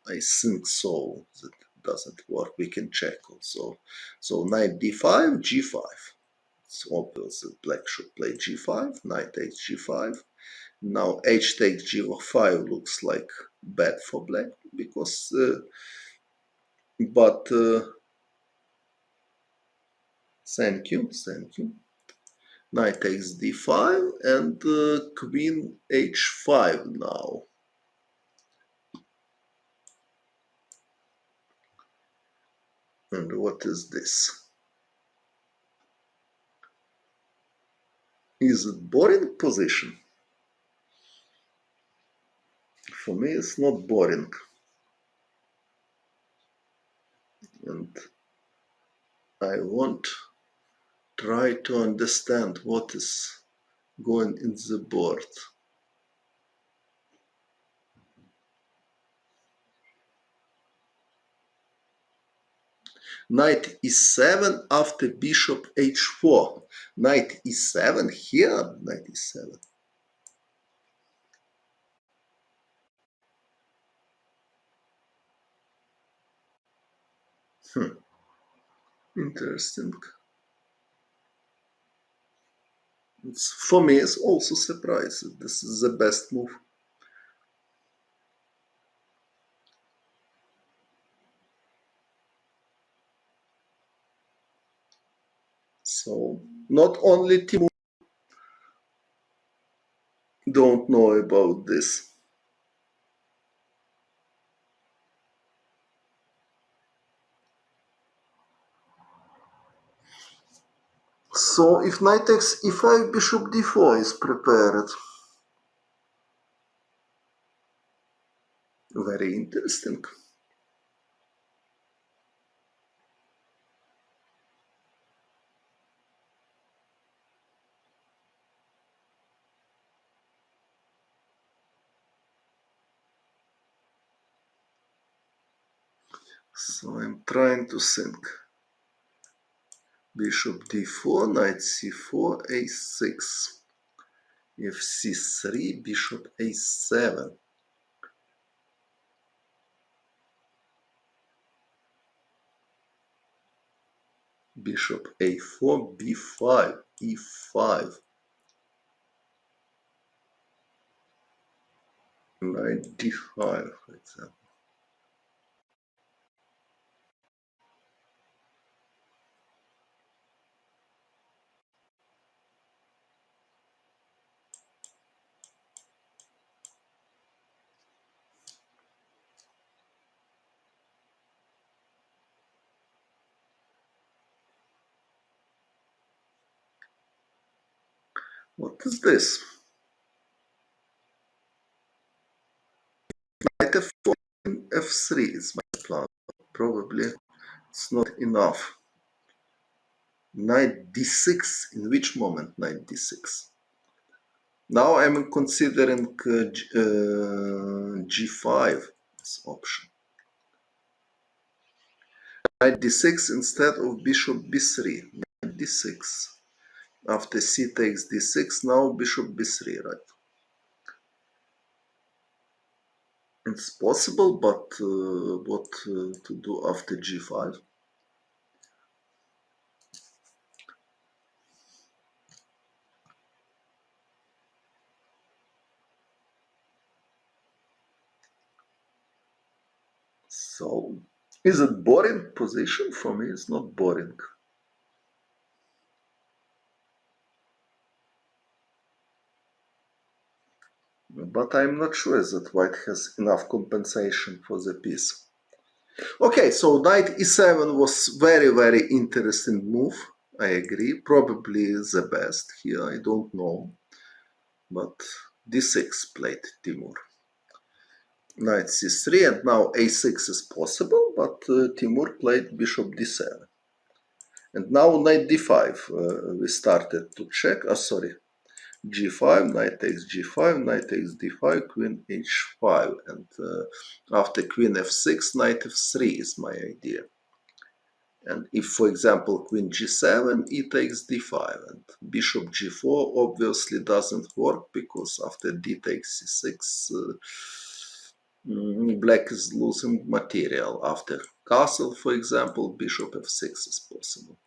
I think so. That doesn't work. We can check also. So knight d5, g5. It's obvious that black should play g5. Knight takes g5. Now h takes g5 looks like bad for black because, thank you. Knight takes d5 and queen h5 now. And what is this? Is it boring position? For me, it's not boring. And I want try to understand what is going in the board. Knight e7 after bishop h4. Knight e7 here, knight e7. Interesting. For me, it's also surprising. This is the best move. So, not only Timur don't know about this. So, if knight takes e5, bishop d4 is prepared. Very interesting. So I'm trying to think. Bishop d4, knight c4, a6. If c3, bishop a7. Bishop a4, b5, e5. Knight d5, for example. What is this? Knight f4 and f3 is my plan. Probably it's not enough. Knight d6, in which moment knight d6? Now I'm considering g5 as option. Knight d6 instead of bishop b3. Knight d6. After c takes d6, now bishop b3, right? It's possible, but what to do after g5? So, is it boring position? For me, it's not boring. But I'm not sure that white has enough compensation for the piece. Okay, so knight e7 was very interesting move. I agree. Probably the best here. I don't know. But d6 played Timur. Knight c3 and now a6 is possible, but Timur played bishop d7. And now knight d5. We started to check. Oh, sorry. g5, knight takes g5, knight takes d5, queen h5, and after queen f6, knight f3 is my idea. And if, for example, queen g7, e takes d5, and bishop g4 obviously doesn't work, because after d takes c6, black is losing material. After castle, for example, bishop f6 is possible.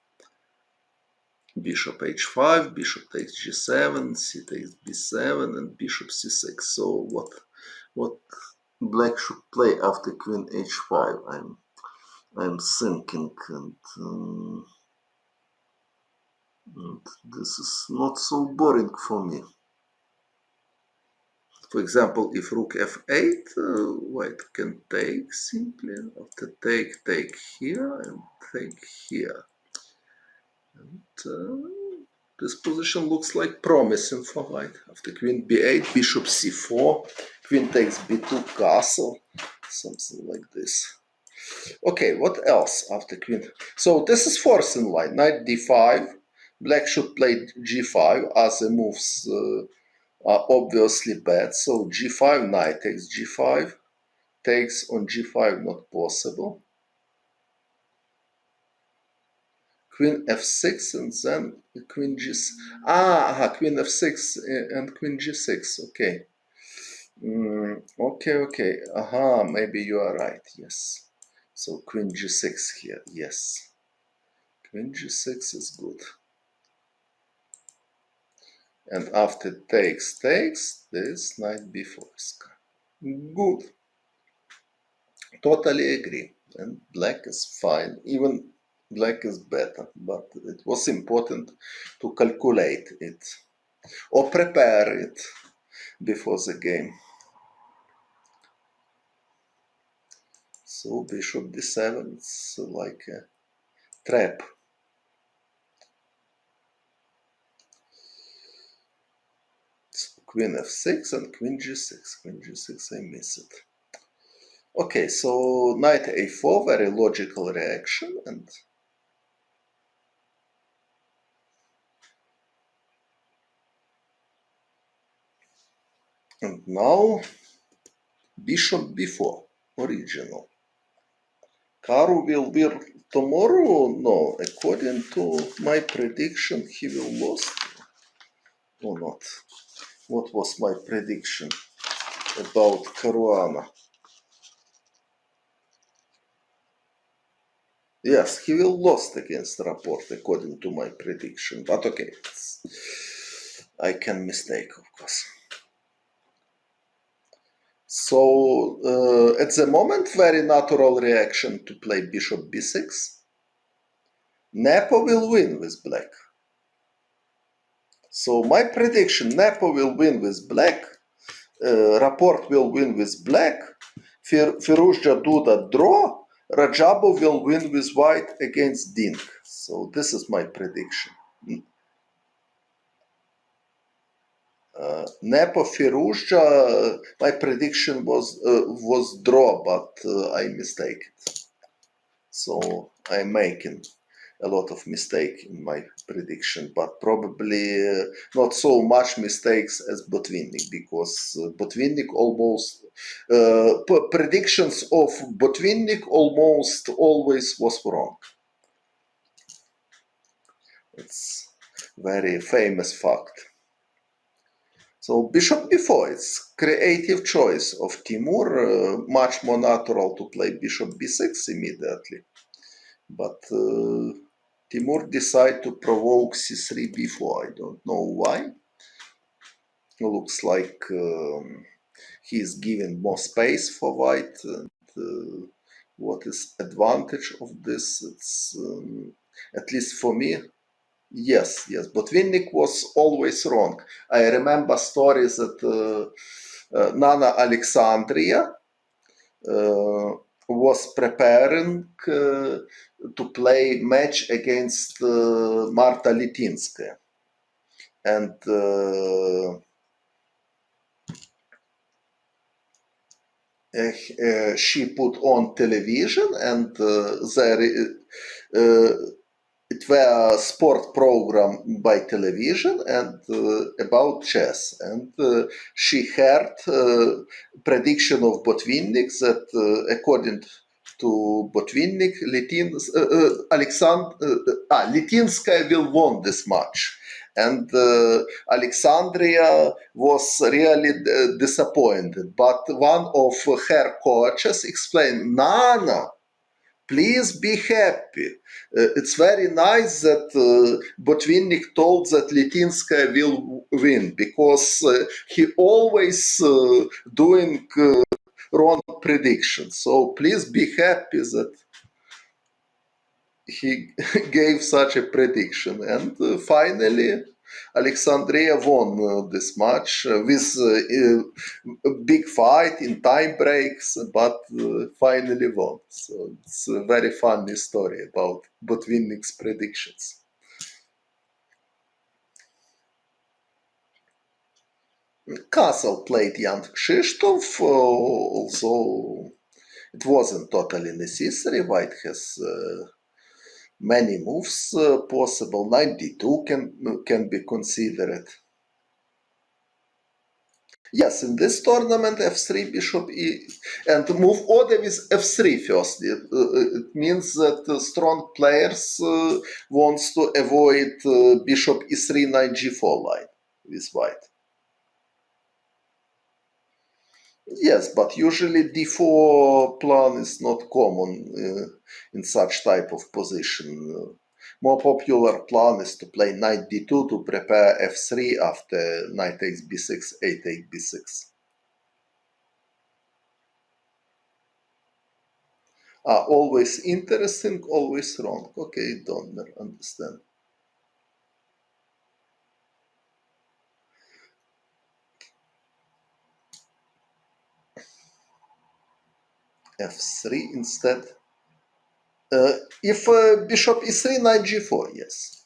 Bishop h5, bishop takes g7, c takes b7, and bishop c6. So what black should play after queen h5? I'm thinking, and this is not so boring for me. For example, if rook f8, white can take simply. After take here, and take here. And this position looks like promising for white. After queen b8, bishop c4, queen takes b2, castle, something like this. Okay, what else after queen? So this is fourth in line, knight d5. Black should play g5, as the moves are obviously bad. So g5, knight takes g5, takes on g5, not possible. Queen f6, and then queen g6. Queen f6 and queen g6. Okay. Okay. Maybe you are right. Yes. So queen g6 here. Yes. Queen g6 is good. And after takes, this knight b4 is good. Totally agree. And black is fine. Even black is better. But it was important to calculate it or prepare it before the game. So bishop d7, it's like a trap. Queen f6 and queen g6. Queen g6, I miss it. Okay, so knight a4, very logical reaction, and now bishop b4, original. Karu will win tomorrow? No, according to my prediction, he will lose or not. What was my prediction about Caruana? Yes, he will lose against Rapport according to my prediction, but okay, I can mistake, of course. So at the moment, very natural reaction to play bishop b6. Nepo will win with black. So my prediction, Nepo will win with black, Rapport will win with black, Firouzja Duda draw, Rajabov will win with white against Dink. So this is my prediction. Nepo Firouzja, my prediction was draw, but I mistake it. So I'm making a lot of mistake in my prediction, but probably not so much mistakes as Botvinnik, because Botvinnik almost predictions of Botvinnik almost always was wrong. It's very famous fact. So bishop b4, it's creative choice of Timur, much more natural to play bishop b6 immediately, but Timur decided to provoke c3 b4. I don't know why. It looks like he is giving more space for white. And what is advantage of this? It's at least for me. Yes. Botvinnik was always wrong. I remember stories that Nana Alexandria was preparing to play match against Marta Litinskaya, and she put on television, and it were a sport program by television and about chess. And she heard prediction of Botvinnik that according to Botvinnik, Litinskaya will win this match. And Alexandria was really disappointed. But one of her coaches explained, Nana, please be happy. It's very nice that Botvinnik told that Litinskaya will win because he always doing wrong predictions. So please be happy that he gave such a prediction. And finally, Alexandria won this match with a big fight in time breaks, but finally won. So it's a very funny story about Botvinnik's predictions. Castle played young Krzysztof, although it wasn't totally necessary. White has many moves possible. Knight d2 can be considered. Yes, in this tournament, f3, bishop e, and move order with f3 first. It means that strong players wants to avoid bishop e3, knight g4 line with white. Yes, but usually d4 plan is not common in such type of position. More popular plan is to play knight d2 to prepare f3 after knight takes b6, a take b6. Always interesting, always wrong. Okay, don't understand. f3 instead. If bishop e3, knight g4, yes.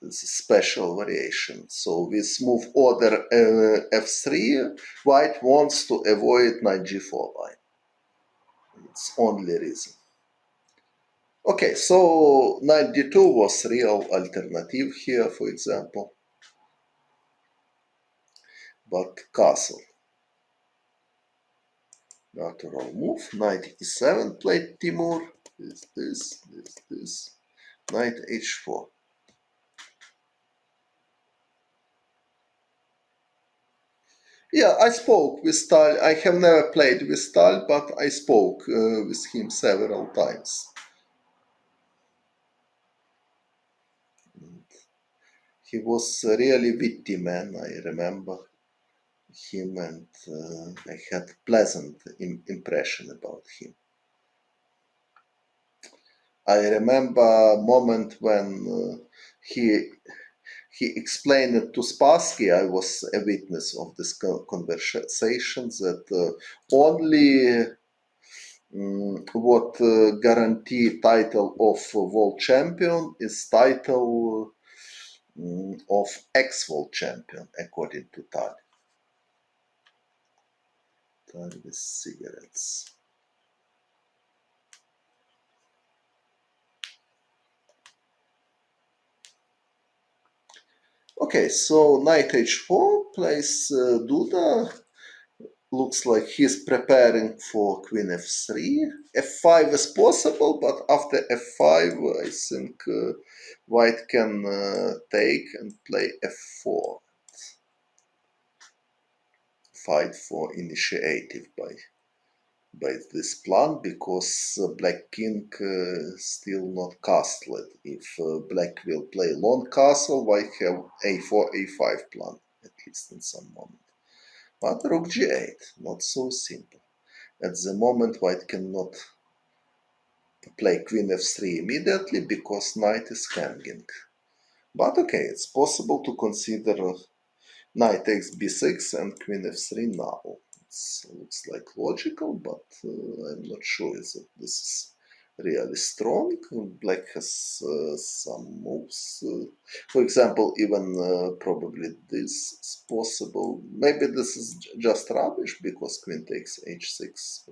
This is special variation. So with move order f3, white wants to avoid knight g4 line. It's only reason. Okay, so knight d2 was real alternative here, for example. But castle. Natural move. Knight e7 played Timur. This. Knight h4. Yeah, I spoke with Stahl. I have never played with Stahl, but I spoke with him several times. And he was a really witty man, I remember him, and I had pleasant impression about him. I remember a moment when he explained it to Spassky. I was a witness of this conversation that only what guarantee title of world champion is title of ex-world champion, according to Tal. Tal with cigarettes. Okay, so knight h4 plays Duda. Looks like he's preparing for queen f3. f5 is possible, but after f5, I think white can take and play f4. Fight for initiative by this plan, because black king still not castled. If black will play long castle, white have a4, a5 plan, at least in some moment. But rook g8, not so simple. At the moment, white cannot play queen f3 immediately because knight is hanging. But okay, it's possible to consider knight takes b6 and queen f3 now. It looks like logical, but I'm not sure if this is really strong. Black has some moves. For example, even probably this is possible. Maybe this is just rubbish because queen takes h6.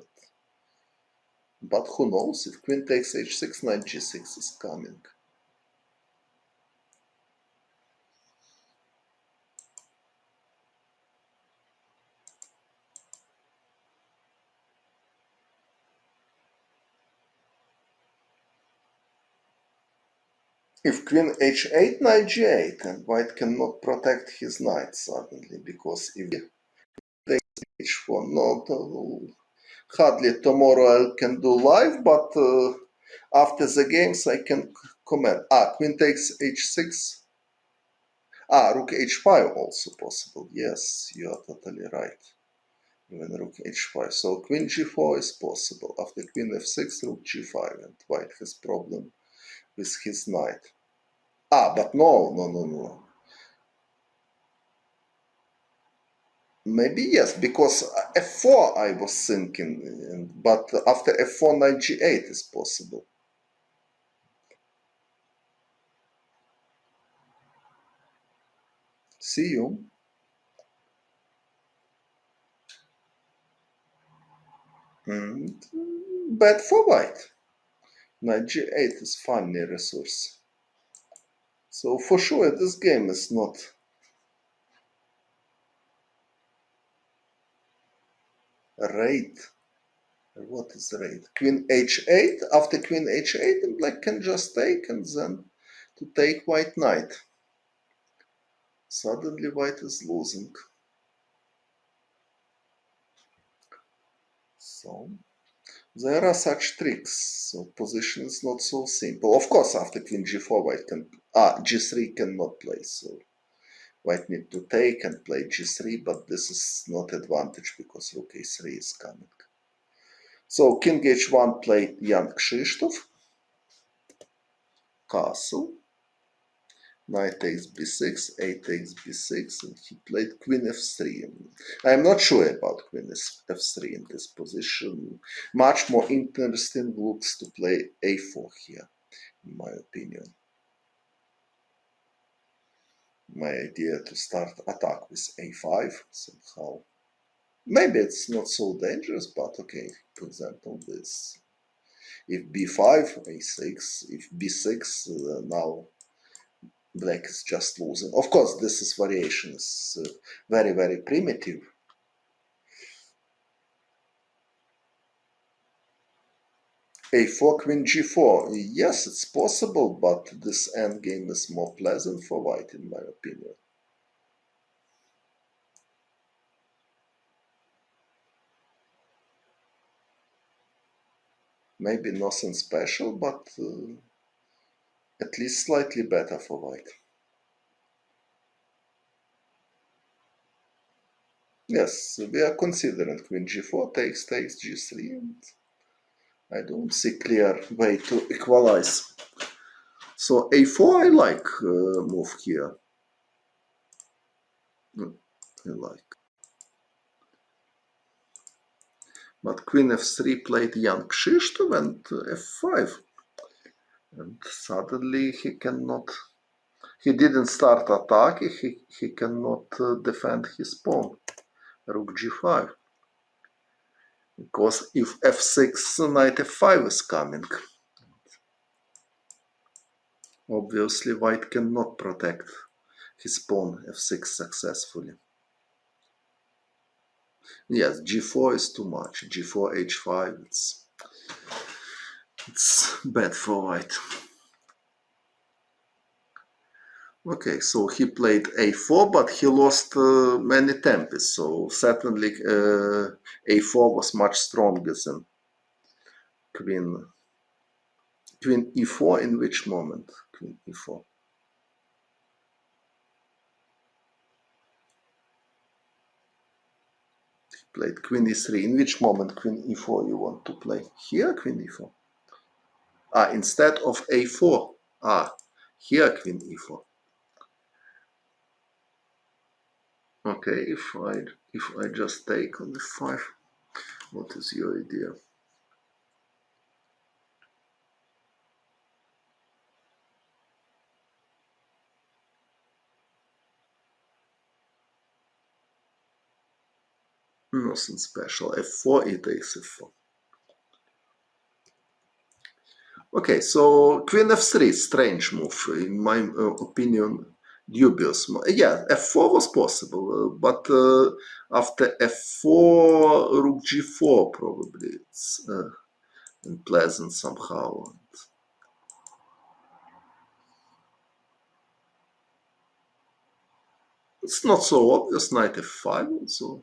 But who knows? If queen takes h6, knight g6 is coming. If queen h8, knight g8, and white cannot protect his knight suddenly, because if he takes h4, not hardly tomorrow I can do live, but after the games I can comment. Queen takes h6. Rook h5 also possible. Yes, you are totally right. Even rook h5. So queen g4 is possible. After queen f6, rook g5, and white has problem with his knight. But no. Maybe yes, because f4 I was thinking, but after f4, knight g8 is possible. See you. And bad for white. Knight g8 is funny resource. So for sure this game is not raid. What is raid? Queen h8. After queen h8, black can just take and then to take white knight. Suddenly white is losing. So there are such tricks. So position is not so simple. Of course, after queen g4, white can g3 cannot play. So white need to take and play g3, but this is not advantage because rook a3 is coming. So king h1 played Jan Krzysztof. Castle. Knight takes b6, a takes b6, and he played queen f3. I'm not sure about queen f3 in this position. Much more interesting looks to play a4 here, in my opinion. My idea to start attack with a5 somehow. Maybe it's not so dangerous, but okay, for example, this. If b5, a6, if b6, now black is just losing. Of course, this is variation, is very, very primitive. a4, queen g4. Yes, it's possible, but this endgame is more pleasant for white, in my opinion. Maybe nothing special, but at least slightly better for white. Yes, we are considering queen g4 takes g3, and I don't see clear way to equalize. So a4 I like move here. I like. But queen f3 played Jan Krzysztof and f5. And suddenly he didn't start attacking, he cannot defend his pawn. Rook g5. Because if f6, knight f5 is coming. Obviously white cannot protect his pawn f6 successfully. Yes, g4 is too much. g4, h5, it's bad for white. Okay, so he played a4, but he lost many tempos. So certainly a4 was much stronger than queen e4. In which moment? Queen e4. He played queen e3. In which moment queen e4 you want to play? Here, queen e4. Instead of a4. Here queen e4. Okay, if I just take on f5, what is your idea? Nothing special. f4, e takes f4. Okay, so queen f3, strange move, in my opinion, dubious. Yeah, f4 was possible, but after f4, rook g4 probably it's uh, unpleasant somehow. It's not so obvious, knight f5 also.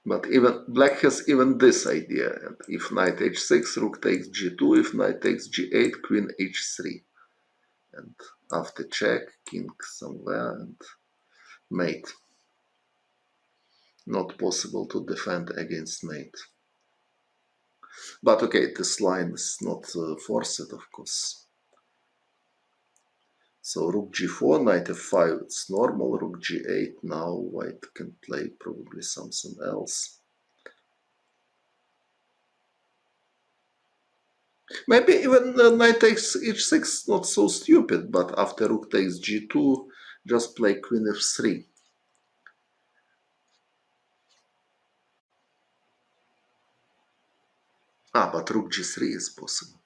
But even black has even this idea. And if knight h6, rook takes g2, if knight takes g8, queen h3. And after check, king somewhere and mate. Not possible to defend against mate. But okay, this line is not forced, of course. So rook g4, knight f5, it's normal. Rook g8, now white can play probably something else. Maybe even knight takes h6 not so stupid, but after rook takes g2, just play queen f3. But rook g3 is possible.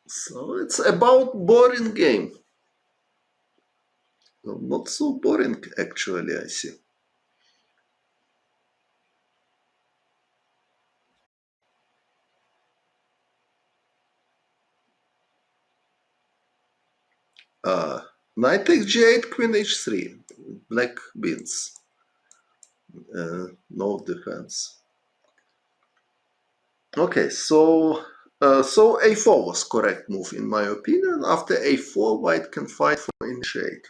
So it's about boring game. Well, not so boring actually, I see. Knight takes g8, queen h3. Black wins. No defense. Okay, so a4 was correct move in my opinion. After a4, white can fight for initiate.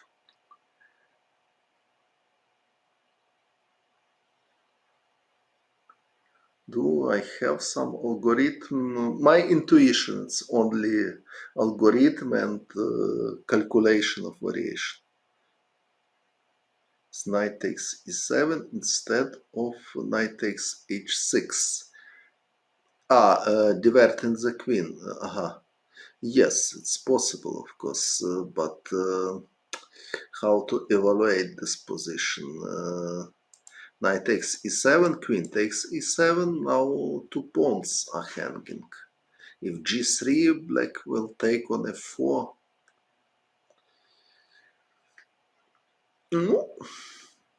Do I have some algorithm? My intuition is only algorithm and calculation of variation. Knight takes e7 instead of knight takes h6. Diverting the queen. Yes, it's possible, of course, but how to evaluate this position? Knight takes e7, queen takes e7, now two pawns are hanging. If g3, black will take on f4. Ну,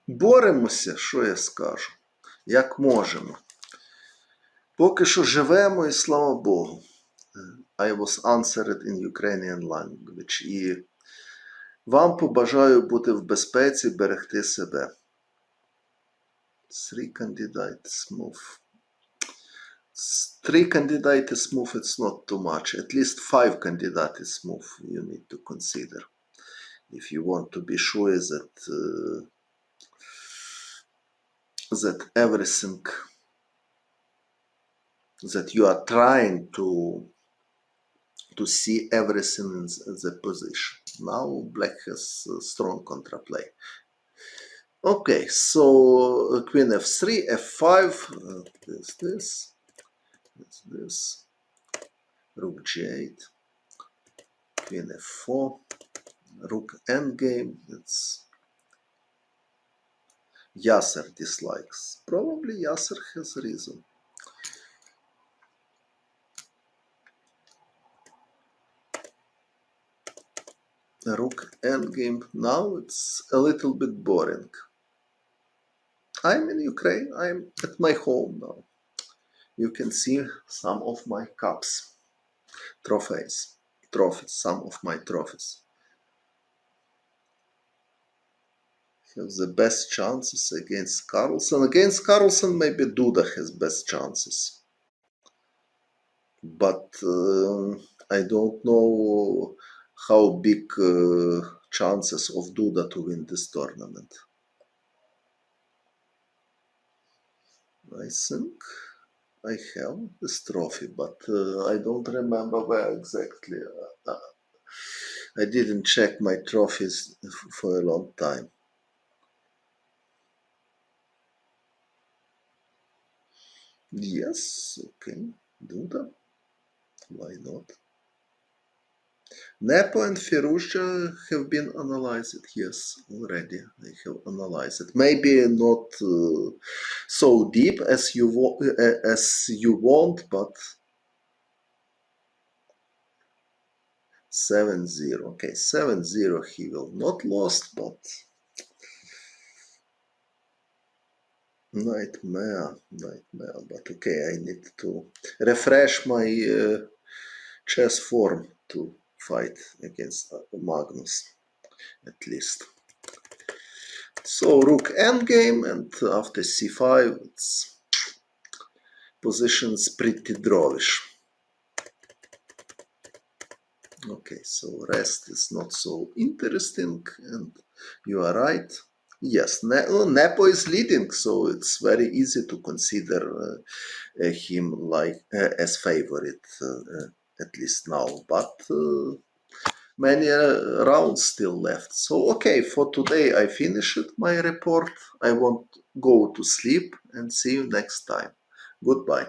боремося, що я скажу, як можемо. Поки що живемо і слава Богу. I was answered in Ukrainian language. І вам побажаю бути в безпеці, берегти себе. Three candidates move. Three candidates move, it's not too much. At least 5 candidates move you need to consider. If you want to be sure that everything that you are trying to see everything in the position. Now black has strong contraplay. Okay, so queen f3, f5, this, rook g8, queen f4, rook endgame. It's Yasser dislikes. Probably Yasser has reason. Rook endgame. Now it's a little bit boring. I'm in Ukraine. I'm at my home now. You can see some of my cups, trophies, some of my trophies. Have the best chances against Carlsen. Against Carlsen, maybe Duda has best chances. But I don't know how big chances of Duda to win this tournament. I think I have this trophy, but I don't remember where exactly. I didn't check my trophies for a long time. Yes, okay, Duda. Why not? Nepo and Firouzja have been analyzed. Yes, already I have analyzed it. Maybe not so deep as you want, but 7-0. Okay, 7-0 he will not lost, but Nightmare, but okay, I need to refresh my chess form to fight against Magnus, at least. So rook endgame, and after c5, its position's pretty drawish. Okay, so rest is not so interesting, and you are right. Yes, Nepo is leading, so it's very easy to consider him like as favorite, at least now. But many rounds still left. So okay, for today I finished my report. I won't go to sleep, and see you next time. Goodbye.